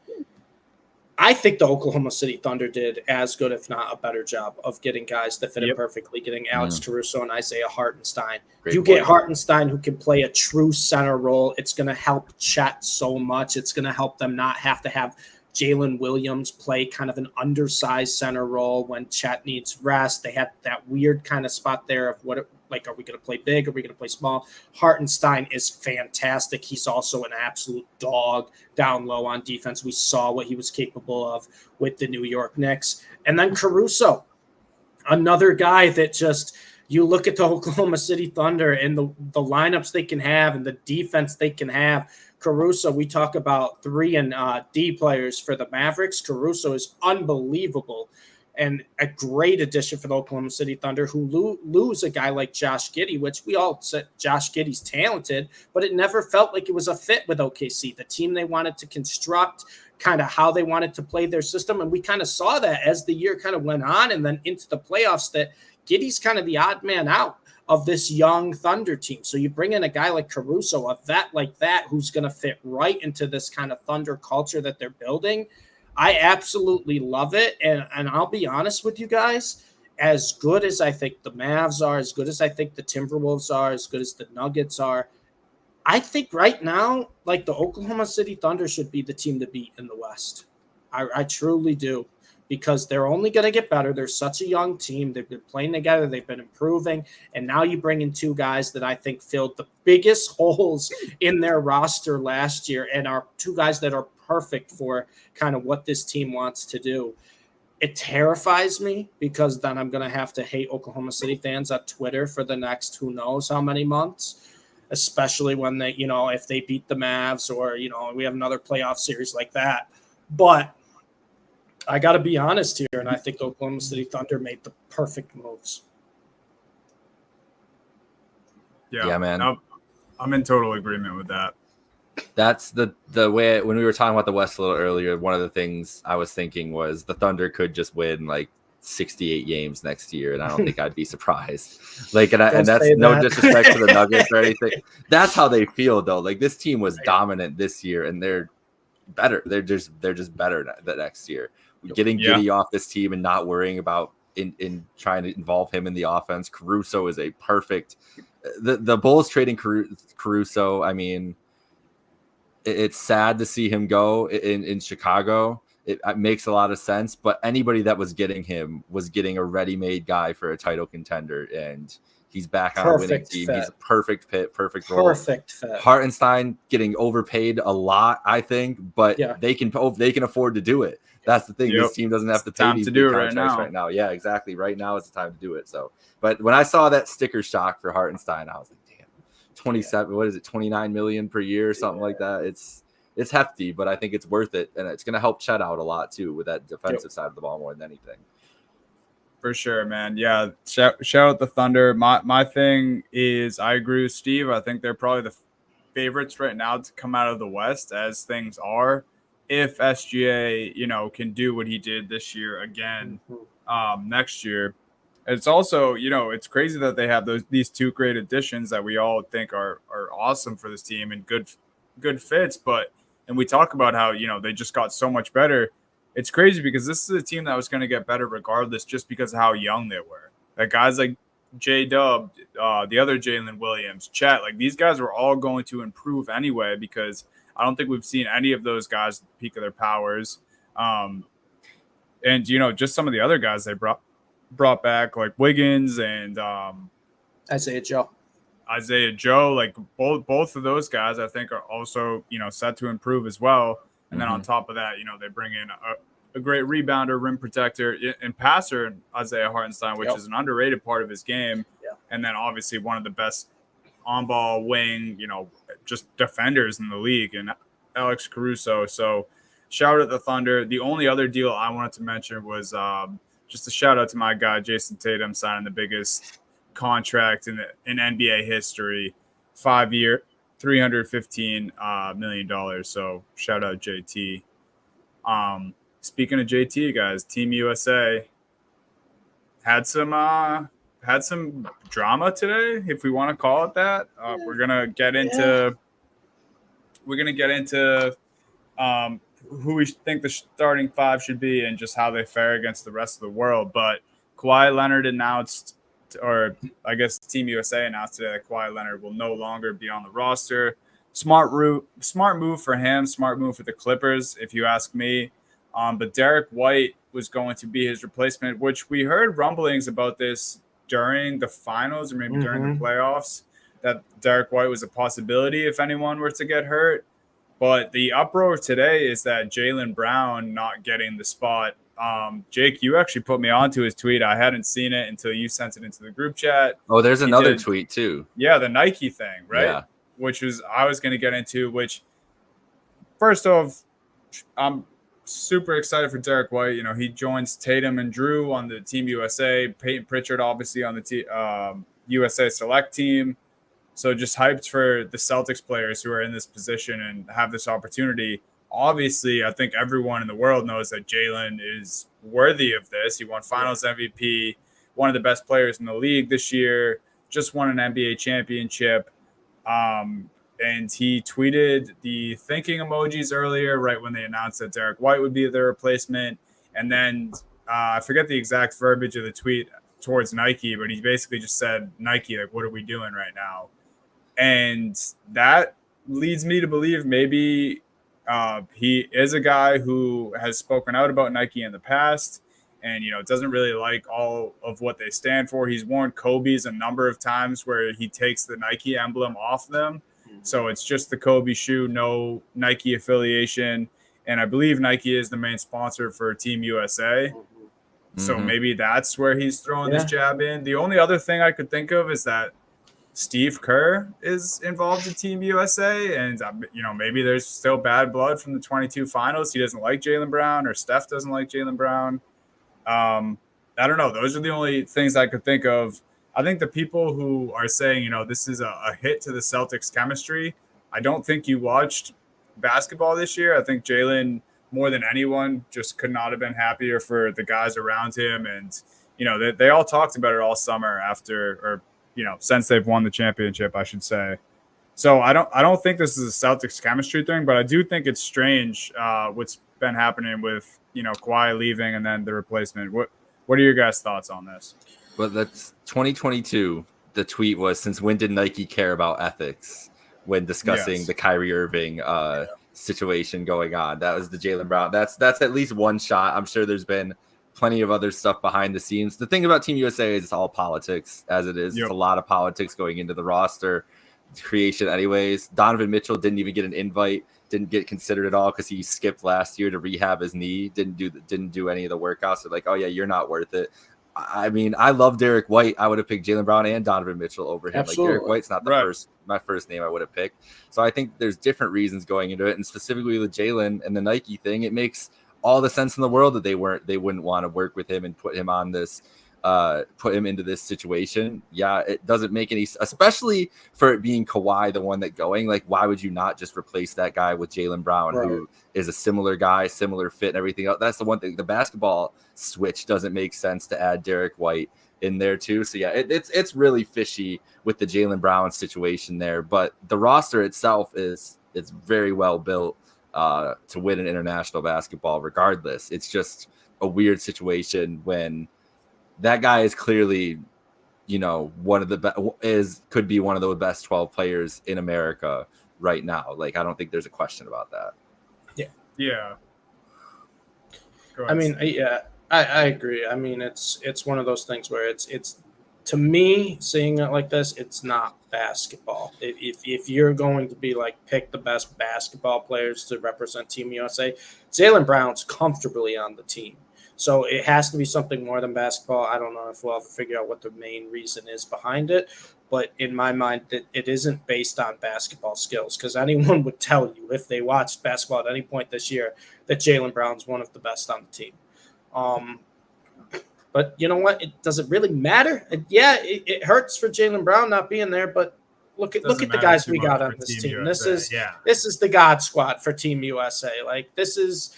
I think the Oklahoma City Thunder did as good, if not a better job, of getting guys that fit in perfectly, getting Alex Caruso and Isaiah Hartenstein. Get Hartenstein, who can play a true center role. It's going to help Chet so much. It's going to help them not have to have Jalen Williams play kind of an undersized center role when Chet needs rest. They had that weird kind of spot there of are we going to play big? Are we going to play small? Hartenstein is fantastic. He's also an absolute dog down low on defense. We saw what he was capable of with the New York Knicks. And then Caruso, another guy that just, You look at the Oklahoma City Thunder and the lineups they can have and the defense they can have. Caruso, we talk about 3 and D players for the Mavericks. Caruso is unbelievable and a great addition for the Oklahoma City Thunder, who lose a guy like Josh Giddey, which we all said Josh Giddey's talented, but it never felt like it was a fit with OKC, the team they wanted to construct, kind of how they wanted to play their system. And we kind of saw that as the year kind of went on and then into the playoffs, that Giddey's kind of the odd man out of this young Thunder team. So you bring in a guy like Caruso, a vet like that, who's going to fit right into this kind of Thunder culture that they're building. I absolutely love it. And I'll be honest with you guys, as good as I think the Mavs are, as good as I think the Timberwolves are, as good as the Nuggets are, I think right now, like, the Oklahoma City Thunder should be the team to beat in the West. I truly do, because they're only going to get better. They're such a young team. They've been playing together. They've been improving. And now you bring in 2 guys that I think filled the biggest holes in their roster last year and are 2 guys that are perfect for kind of what this team wants to do. It terrifies me because then I'm going to have to hate Oklahoma City fans on Twitter for the next who knows how many months, especially when they, if they beat the Mavs or, we have another playoff series like that. But I got to be honest here, and I think the Oklahoma City Thunder made the perfect moves. Yeah, man. I'm in total agreement with that. That's the way, when we were talking about the West a little earlier, one of the things I was thinking was the Thunder could just win like 68 games next year, and I don't think I'd be surprised. Like, and that's no disrespect to the Nuggets or anything. That's how they feel, though. Like, this team was dominant this year, and they're better. They're just better the next year. Getting Giddey off this team and not worrying about in trying to involve him in the offense. Caruso is a perfect. The Bulls trading Caruso. I mean, it's sad to see him go in Chicago. It makes a lot of sense, but anybody that was getting him was getting a ready-made guy for a title contender, and he's back on a winning team. Fit. He's a perfect fit, perfect role. Perfect fit. Hartenstein getting overpaid a lot, I think, but they can afford to do it. That's the thing. Yep. This team doesn't have to pay these big contracts right now. Yeah, exactly. Right now is the time to do it. So, but when I saw that sticker shock for Hartenstein, I was like, damn, 27, what is it, 29 million per year or something like that. It's hefty, but I think it's worth it. And it's going to help Chet out a lot too with that defensive side of the ball more than anything. For sure, man. Yeah. Shout out the Thunder. My thing is, I agree with Steve. I think they're probably the favorites right now to come out of the West as things are. If SGA, can do what he did this year again, next year. It's also, it's crazy that they have these 2 great additions that we all think are awesome for this team and good fits. And we talk about how, they just got so much better. It's crazy because this is a team that was going to get better regardless, just because of how young they were. Like guys like J-Dub, the other Jalen Williams, Chet, like these guys were all going to improve anyway, because I don't think we've seen any of those guys at the peak of their powers. And, just some of the other guys they brought back, like Wiggins and Isaiah Joe, like both of those guys, I think are also, set to improve as well. And then on top of that, they bring in a great rebounder, rim protector, and passer, Isaiah Hartenstein, which is an underrated part of his game. Yeah. And then obviously one of the best on-ball wing, just defenders in the league, and Alex Caruso. So shout out the Thunder. The only other deal I wanted to mention was just a shout out to my guy, Jason Tatum, signing the biggest contract in NBA history, 5-year, $315 million. So shout out JT. Speaking of JT, guys, Team USA had some drama today, if we want to call it that. We're gonna get into who we think the starting 5 should be and just how they fare against the rest of the world. But Kawhi Leonard announced, or I guess Team USA announced today, that Kawhi Leonard will no longer be on the roster. Smart move for him. Smart move for the Clippers, if you ask me. But Derek White was going to be his replacement, which we heard rumblings about this during the finals or maybe during the playoffs, that Derek White was a possibility if anyone were to get hurt. But the uproar today is that Jaylen Brown not getting the spot. Jake, you actually put me onto his tweet. I hadn't seen it until you sent it into the group chat. Oh, there's another tweet too. Yeah, the Nike thing, right? Yeah. Which I was going to get into, which first off, I'm super excited for Derek White. You know, he joins Tatum and Drew on the Team USA, Peyton Pritchard obviously on the USA Select team. So just hyped for the Celtics players who are in this position and have this opportunity. Obviously, I think everyone in the world knows that Jaylen is worthy of this. He won Finals MVP, one of the best players in the league this year, just won an NBA championship. And he tweeted the thinking emojis earlier, right when they announced that Derek White would be their replacement. And then I forget the exact verbiage of the tweet towards Nike, but he basically just said, Nike, like, what are we doing right now? And that leads me to believe maybe he is a guy who has spoken out about Nike in the past and, you know, doesn't really like all of what they stand for. He's worn Kobe's a number of times where he takes the Nike emblem off them. So it's just the Kobe shoe, no Nike affiliation. And I believe Nike is the main sponsor for Team USA. So maybe that's where he's throwing this jab in. The only other thing I could think of is that Steve Kerr is involved in Team USA. And, you know, maybe there's still bad blood from the 22 finals. He doesn't like Jaylen Brown, or Steph doesn't like Jaylen Brown. I don't know. Those are the only things I could think of. I think the people who are saying, you know, this is a hit to the Celtics chemistry, I don't think you watched basketball this year. I think Jaylen, more than anyone, just could not have been happier for the guys around him. And, you know, they all talked about it all summer after, or, you know, since they've won the championship, I should say. So I don't think this is a Celtics chemistry thing, but I do think it's strange what's been happening with, you know, Kawhi leaving and then the replacement. What are your guys' thoughts on this? Well, that's 2022. The tweet was, since when did Nike care about ethics when discussing the Kyrie Irving situation going on? That was the Jaylen Brown. That's at least one shot. I'm sure there's been plenty of other stuff behind the scenes. The thing about Team USA is it's all politics, as it is. It's a lot of politics going into the roster creation anyways. Donovan Mitchell didn't even get an invite, didn't get considered at all because he skipped last year to rehab his knee, didn't do any of the workouts. They're like, oh yeah, you're not worth it. I mean, I love Derek White. I would have picked Jaylen Brown and Donovan Mitchell over him. Absolutely. Like, Derek White's not my first name I would have picked. So I think there's different reasons going into it, and specifically with Jaylen and the Nike thing, it makes all the sense in the world that they wouldn't want to work with him and put him into this situation. Yeah, it doesn't make any, especially for it being Kawhi, the one that going, like, why would you not just replace that guy with Jaylen Brown, who is a similar guy, similar fit and everything else? That's the one thing. The basketball switch doesn't make sense to add Derek White in there too. So yeah, it's really fishy with the Jaylen Brown situation there, but the roster itself it's very well built to win an international basketball regardless. It's just a weird situation when that guy is clearly, you know, could be one of the best 12 players in America right now. Like, I don't think there's a question about that. Yeah. I mean, I agree. I mean, it's one of those things where it's to me, seeing it like this, it's not basketball. If you're going to be like, pick the best basketball players to represent Team USA, Jaylen Brown's comfortably on the team. So it has to be something more than basketball. I don't know if we'll ever figure out what the main reason is behind it, but in my mind, it isn't based on basketball skills, because anyone would tell you if they watched basketball at any point this year that Jaylen Brown's one of the best on the team. But you know what? Does it really matter? It hurts for Jaylen Brown not being there, but look at the guys we got on this team. USA. This is the God squad for Team USA. Like, this is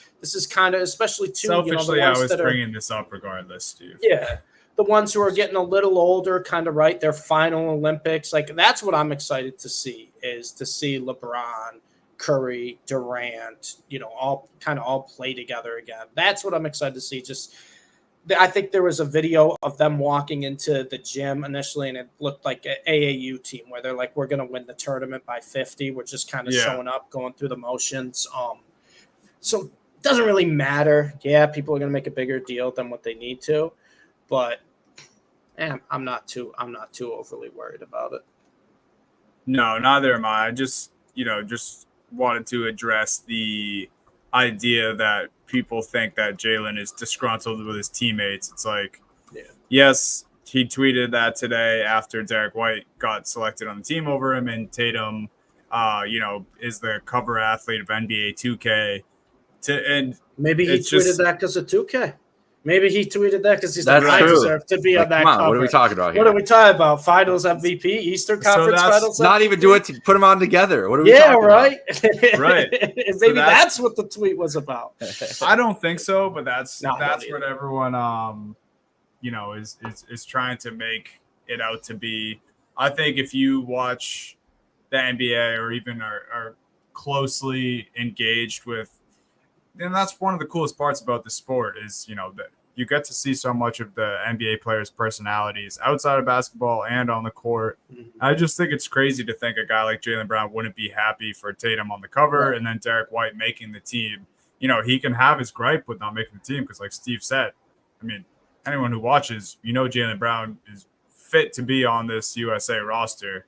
kind of, especially too. Selfishly, the ones I was bringing this up regardless, Steve. Yeah, the ones who are getting a little older, kind of right. Their final Olympics, like, that's what I'm excited to see. Is to see LeBron, Curry, Durant, all play together again. That's what I'm excited to see. I think there was a video of them walking into the gym initially, and it looked like an AAU team where they're like, we're going to win the tournament by 50. We're just kind of showing up, going through the motions. So it doesn't really matter. Yeah, people are going to make a bigger deal than what they need to, but I'm not too overly worried about it. No, neither am I. Just wanted to address the idea that people think that Jalen is disgruntled with his teammates. It's like, yes, he tweeted that today after Derek White got selected on the team over him, and Tatum, is the cover athlete of NBA 2K. And maybe he tweeted that because of 2K. Maybe he tweeted that because he's like, I deserve to be on that cover. What are we talking about here? What are we talking about? Finals MVP, Eastern Conference Finals MVP? Not even do it to put them on together. What are we talking right? About? Right. Maybe that's what the tweet was about. I don't think so, but that's what everyone is trying to make it out to be. I think if you watch the NBA or even are closely engaged with, and that's one of the coolest parts about the sport is, that you get to see so much of the NBA players' personalities outside of basketball and on the court. Mm-hmm. I just think it's crazy to think a guy like Jaylen Brown wouldn't be happy for Tatum on the cover and then Derek White making the team. He can have his gripe with not making the team because, like Steve said, I mean, anyone who watches, Jaylen Brown is fit to be on this USA roster.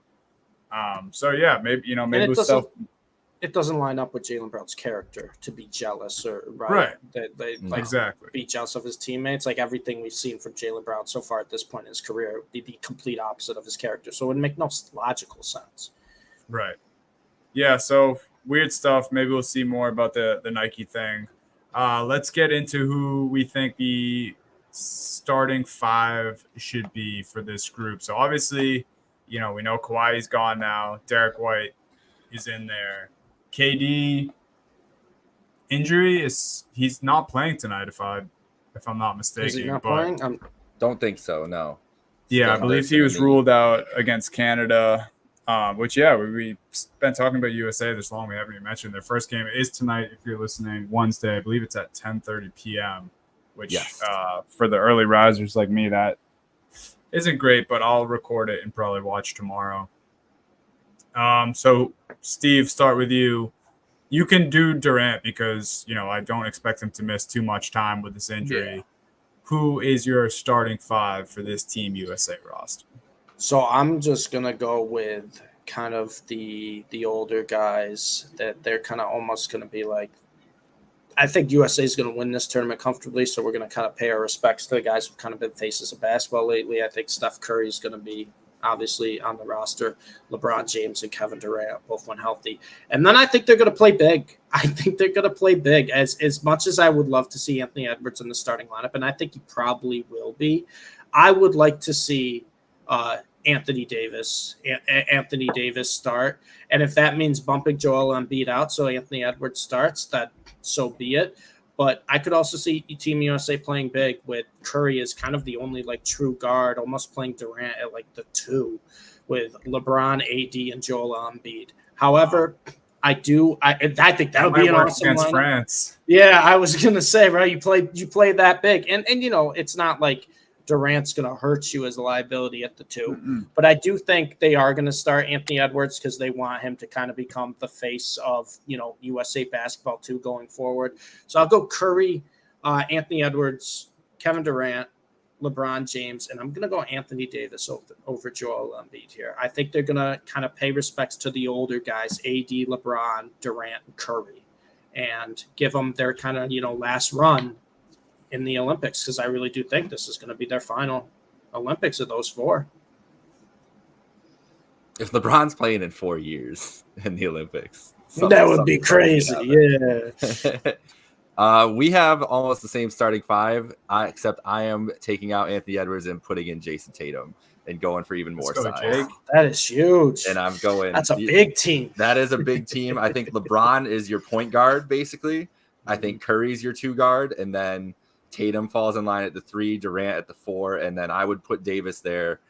Maybe it doesn't line up with Jaylen Brown's character to be jealous or exactly be jealous of his teammates. Like everything we've seen from Jaylen Brown so far at this point in his career would be the complete opposite of his character. So it would make no logical sense. Right. Yeah. So weird stuff. Maybe we'll see more about the Nike thing. Let's get into who we think the starting five should be for this group. So obviously, we know Kawhi's gone now. Derek White is in there. KD injury he's not playing tonight if I'm not mistaken. Is he not playing? Don't think so. No. Yeah, I believe he was ruled out against Canada. We've been talking about USA this long. We haven't even mentioned their first game is tonight. If you're listening, Wednesday, I believe it's at 10:30 p.m. Which for the early risers like me, that isn't great, but I'll record it and probably watch tomorrow. So Steve, start with you. You can do Durant because, I don't expect him to miss too much time with this injury. Yeah. Who is your starting five for this Team USA roster? So I'm just going to go with kind of the older guys that they're kind of almost going to be like, I think USA is going to win this tournament comfortably, so we're going to kind of pay our respects to the guys who've kind of been faces of basketball lately. I think Steph Curry is going to be obviously on the roster. LeBron James and Kevin Durant, both when healthy. And then I think they're going to play big. I think they're going to play big. As much as I would love to see Anthony Edwards in the starting lineup, and I think he probably will be, I would like to see Anthony Davis start. And if that means bumping Joel Embiid out so Anthony Edwards starts, that so be it. But I could also see Team USA playing big with Curry as kind of the only true guard, almost playing Durant at the 2 with LeBron, AD, and Joel Embiid. However, I think that would be an awesome against lineup. France. Yeah, I was gonna say, right? You play that big, and it's not like Durant's going to hurt you as a liability at the 2. Mm-hmm. But I do think they are going to start Anthony Edwards because they want him to kind of become the face of, USA basketball too going forward. So I'll go Curry, Anthony Edwards, Kevin Durant, LeBron James, and I'm going to go Anthony Davis over Joel Embiid here. I think they're going to kind of pay respects to the older guys, AD, LeBron, Durant, and Curry, and give them their kind of, last run in the Olympics, because I really do think this is going to be their final Olympics of those 4. If LeBron's playing in 4 years in the Olympics, that would be crazy. Yeah. We have almost the same starting 5, except I am taking out Anthony Edwards and putting in Jason Tatum and going for even more size. Jake. That is huge. And I'm going. That's a big team. That is a big team. I think LeBron is your point guard, basically. I think Curry's your 2 guard, and then Tatum falls in line at the 3, Durant at the 4, and then I would put Davis there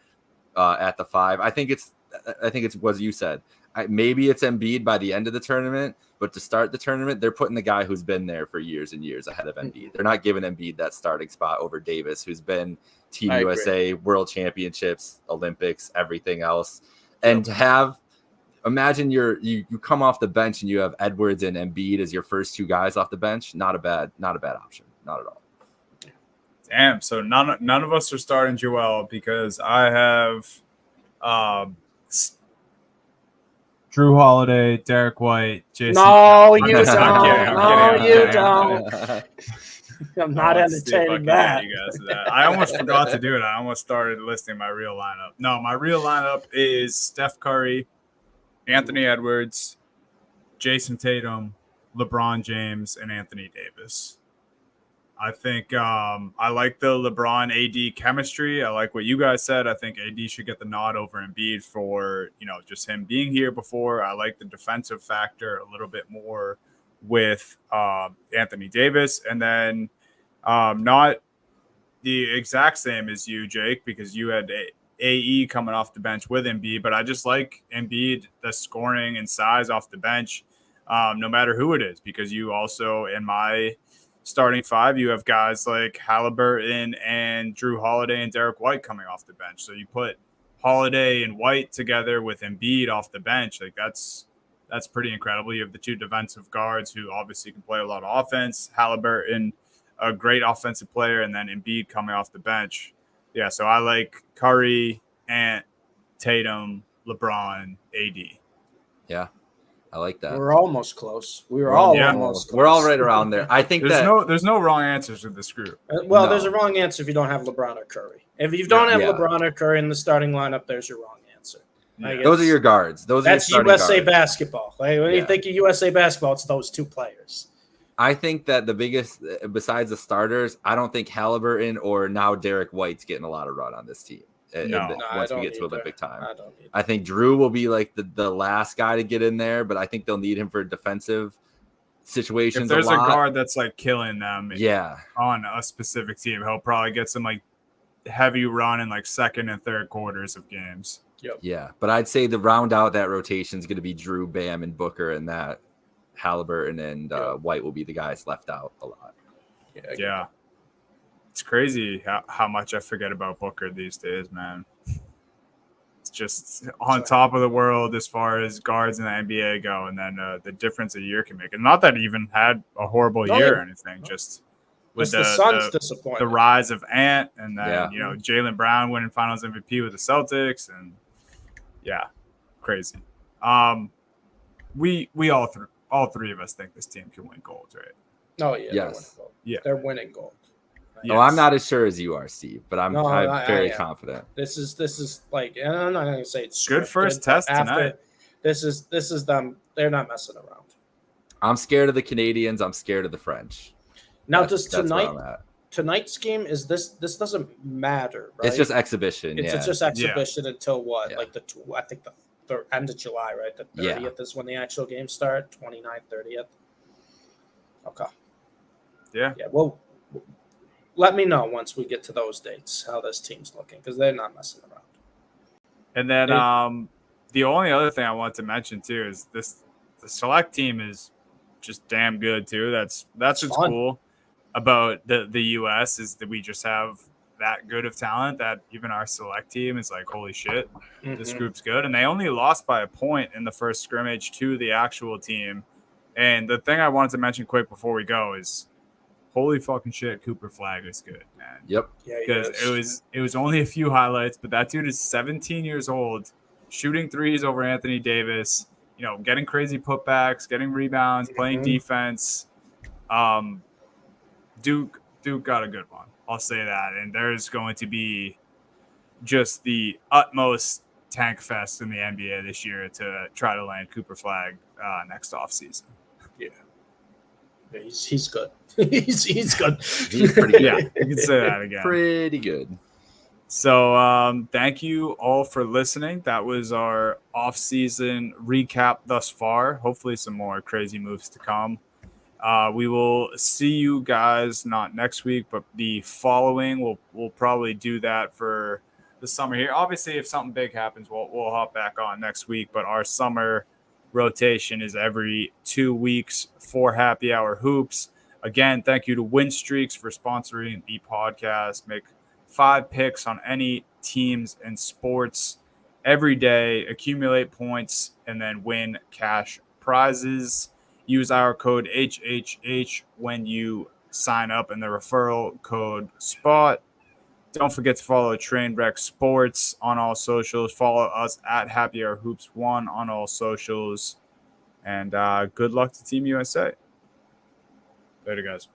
at the 5. I think it's what you said. Maybe it's Embiid by the end of the tournament, but to start the tournament, they're putting the guy who's been there for years and years ahead of Embiid. They're not giving Embiid that starting spot over Davis, who's been Team USA, World Championships, Olympics, everything else. And to have, imagine you come off the bench and you have Edwards and Embiid as your first 2 guys off the bench. Not a bad option. Not at all. Damn, so none of us are starting Joel because I have Drew Holiday, Derek White, Jason. No, you I'm don't. kidding, No, I'm you kidding. don't. I'm not Let's see if I entertaining can that. get you guys to that. I almost forgot to do it. I almost started listing my real lineup. No, my real lineup is Steph Curry, Anthony Edwards, Jason Tatum, LeBron James, and Anthony Davis. I think I like the LeBron AD chemistry. I like what you guys said. I think AD should get the nod over Embiid for, just him being here before. I like the defensive factor a little bit more with Anthony Davis. And then not the exact same as you, Jake, because you had AE coming off the bench with Embiid. But I just like Embiid, the scoring and size off the bench, no matter who it is, because you also, in my starting five, you have guys like Halliburton and Drew Holiday and Derek White coming off the bench. So you put Holiday and White together with Embiid off the bench. Like that's pretty incredible. You have the two defensive guards who obviously can play a lot of offense. Halliburton, a great offensive player, and then Embiid coming off the bench. Yeah, so I like Curry, Ant, Tatum, LeBron, AD. Yeah. I like that. We're almost close. We were all Yeah. almost close. We're all right around there. I think There's no wrong answers with this group. Well, No. there's a wrong answer if you don't have LeBron or Curry. If you don't have Yeah. LeBron or Curry in the starting lineup, there's your wrong answer. Yeah. those are your guards. That's are your USA guards. basketball. Like, when you Yeah. think of USA basketball, it's those two players. I think that the biggest, besides the starters, I don't think Halliburton or now Derek White's getting a lot of run on this team. No. Once I we don't get to either. Olympic time. I don't need I think Drew will be like the last guy to get in there, but I think they'll need him for defensive situations If there's a a lot. guard that's like killing them Yeah. on a specific team, he'll probably get some like heavy run in like second and third quarters of games. Yeah. But I'd say the round out that rotation is going to be Drew, Bam, and Booker, and that Halliburton and White will be the guys left out a lot. Yeah. It's crazy how much I forget about Booker these days, man. It's just on top of the world as far as guards in the NBA go, and then the difference a year can make. And not that he even had a horrible year or anything, just with the Suns disappointing. the rise of Ant, and then Yeah. Jaylen Brown winning Finals MVP with the Celtics, and crazy. We all three of us think this team can win gold, right? Oh yeah, Yes. they're winning gold. No, I'm not as sure as you are, Steve, but I'm very am. confident. This is like, and I'm not gonna say it's Good scripted, first but test tonight. This is them. They're not messing around. I'm scared of the Canadians. I'm scared of the French. Now, That's where I'm at. tonight's game is this doesn't matter, right? It's just exhibition. It's just exhibition until what? Yeah. Like I think the end of July, right? The 30th is when the actual games start. 29th, 30th. Okay. Yeah. Yeah. Well, let me know once we get to those dates how this team's looking, because they're not messing around. And then the only other thing I want to mention too is the select team is just damn good too. That's what's fun. cool about the US is that we just have that good of talent that even our select team is like, holy shit, this group's good. And they only lost by a point in the first scrimmage to the actual team. And the thing I wanted to mention quick before we go is, holy fucking shit, Cooper Flag is good, man. Yep. Yeah, Because it was only a few highlights, but that dude is 17 years old, shooting threes over Anthony Davis, getting crazy putbacks, getting rebounds, playing defense. Duke got a good one. I'll say that. And there's going to be just the utmost tank fest in the NBA this year to try to land Cooper Flag next offseason. Yeah, he's good. he's good. He's pretty good. Yeah, you can say that again. Pretty good. So thank you all for listening. That was our off-season recap thus far. Hopefully some more crazy moves to come. We will see you guys not next week, but the following. We'll probably do that for the summer here. Obviously, if something big happens, we'll hop back on next week. But our summer rotation is every 2 weeks for Happy Hour Hoops. Again, thank you to Win Streaks for sponsoring the podcast. Make 5 picks on any teams and sports every day. Accumulate points and then win cash prizes. Use our code HHH when you sign up and the referral code SPOT Don't forget to follow Trainwreck Sports on all socials. Follow us at Happy Hour Hoops 1 on all socials. And good luck to Team USA. Later, guys.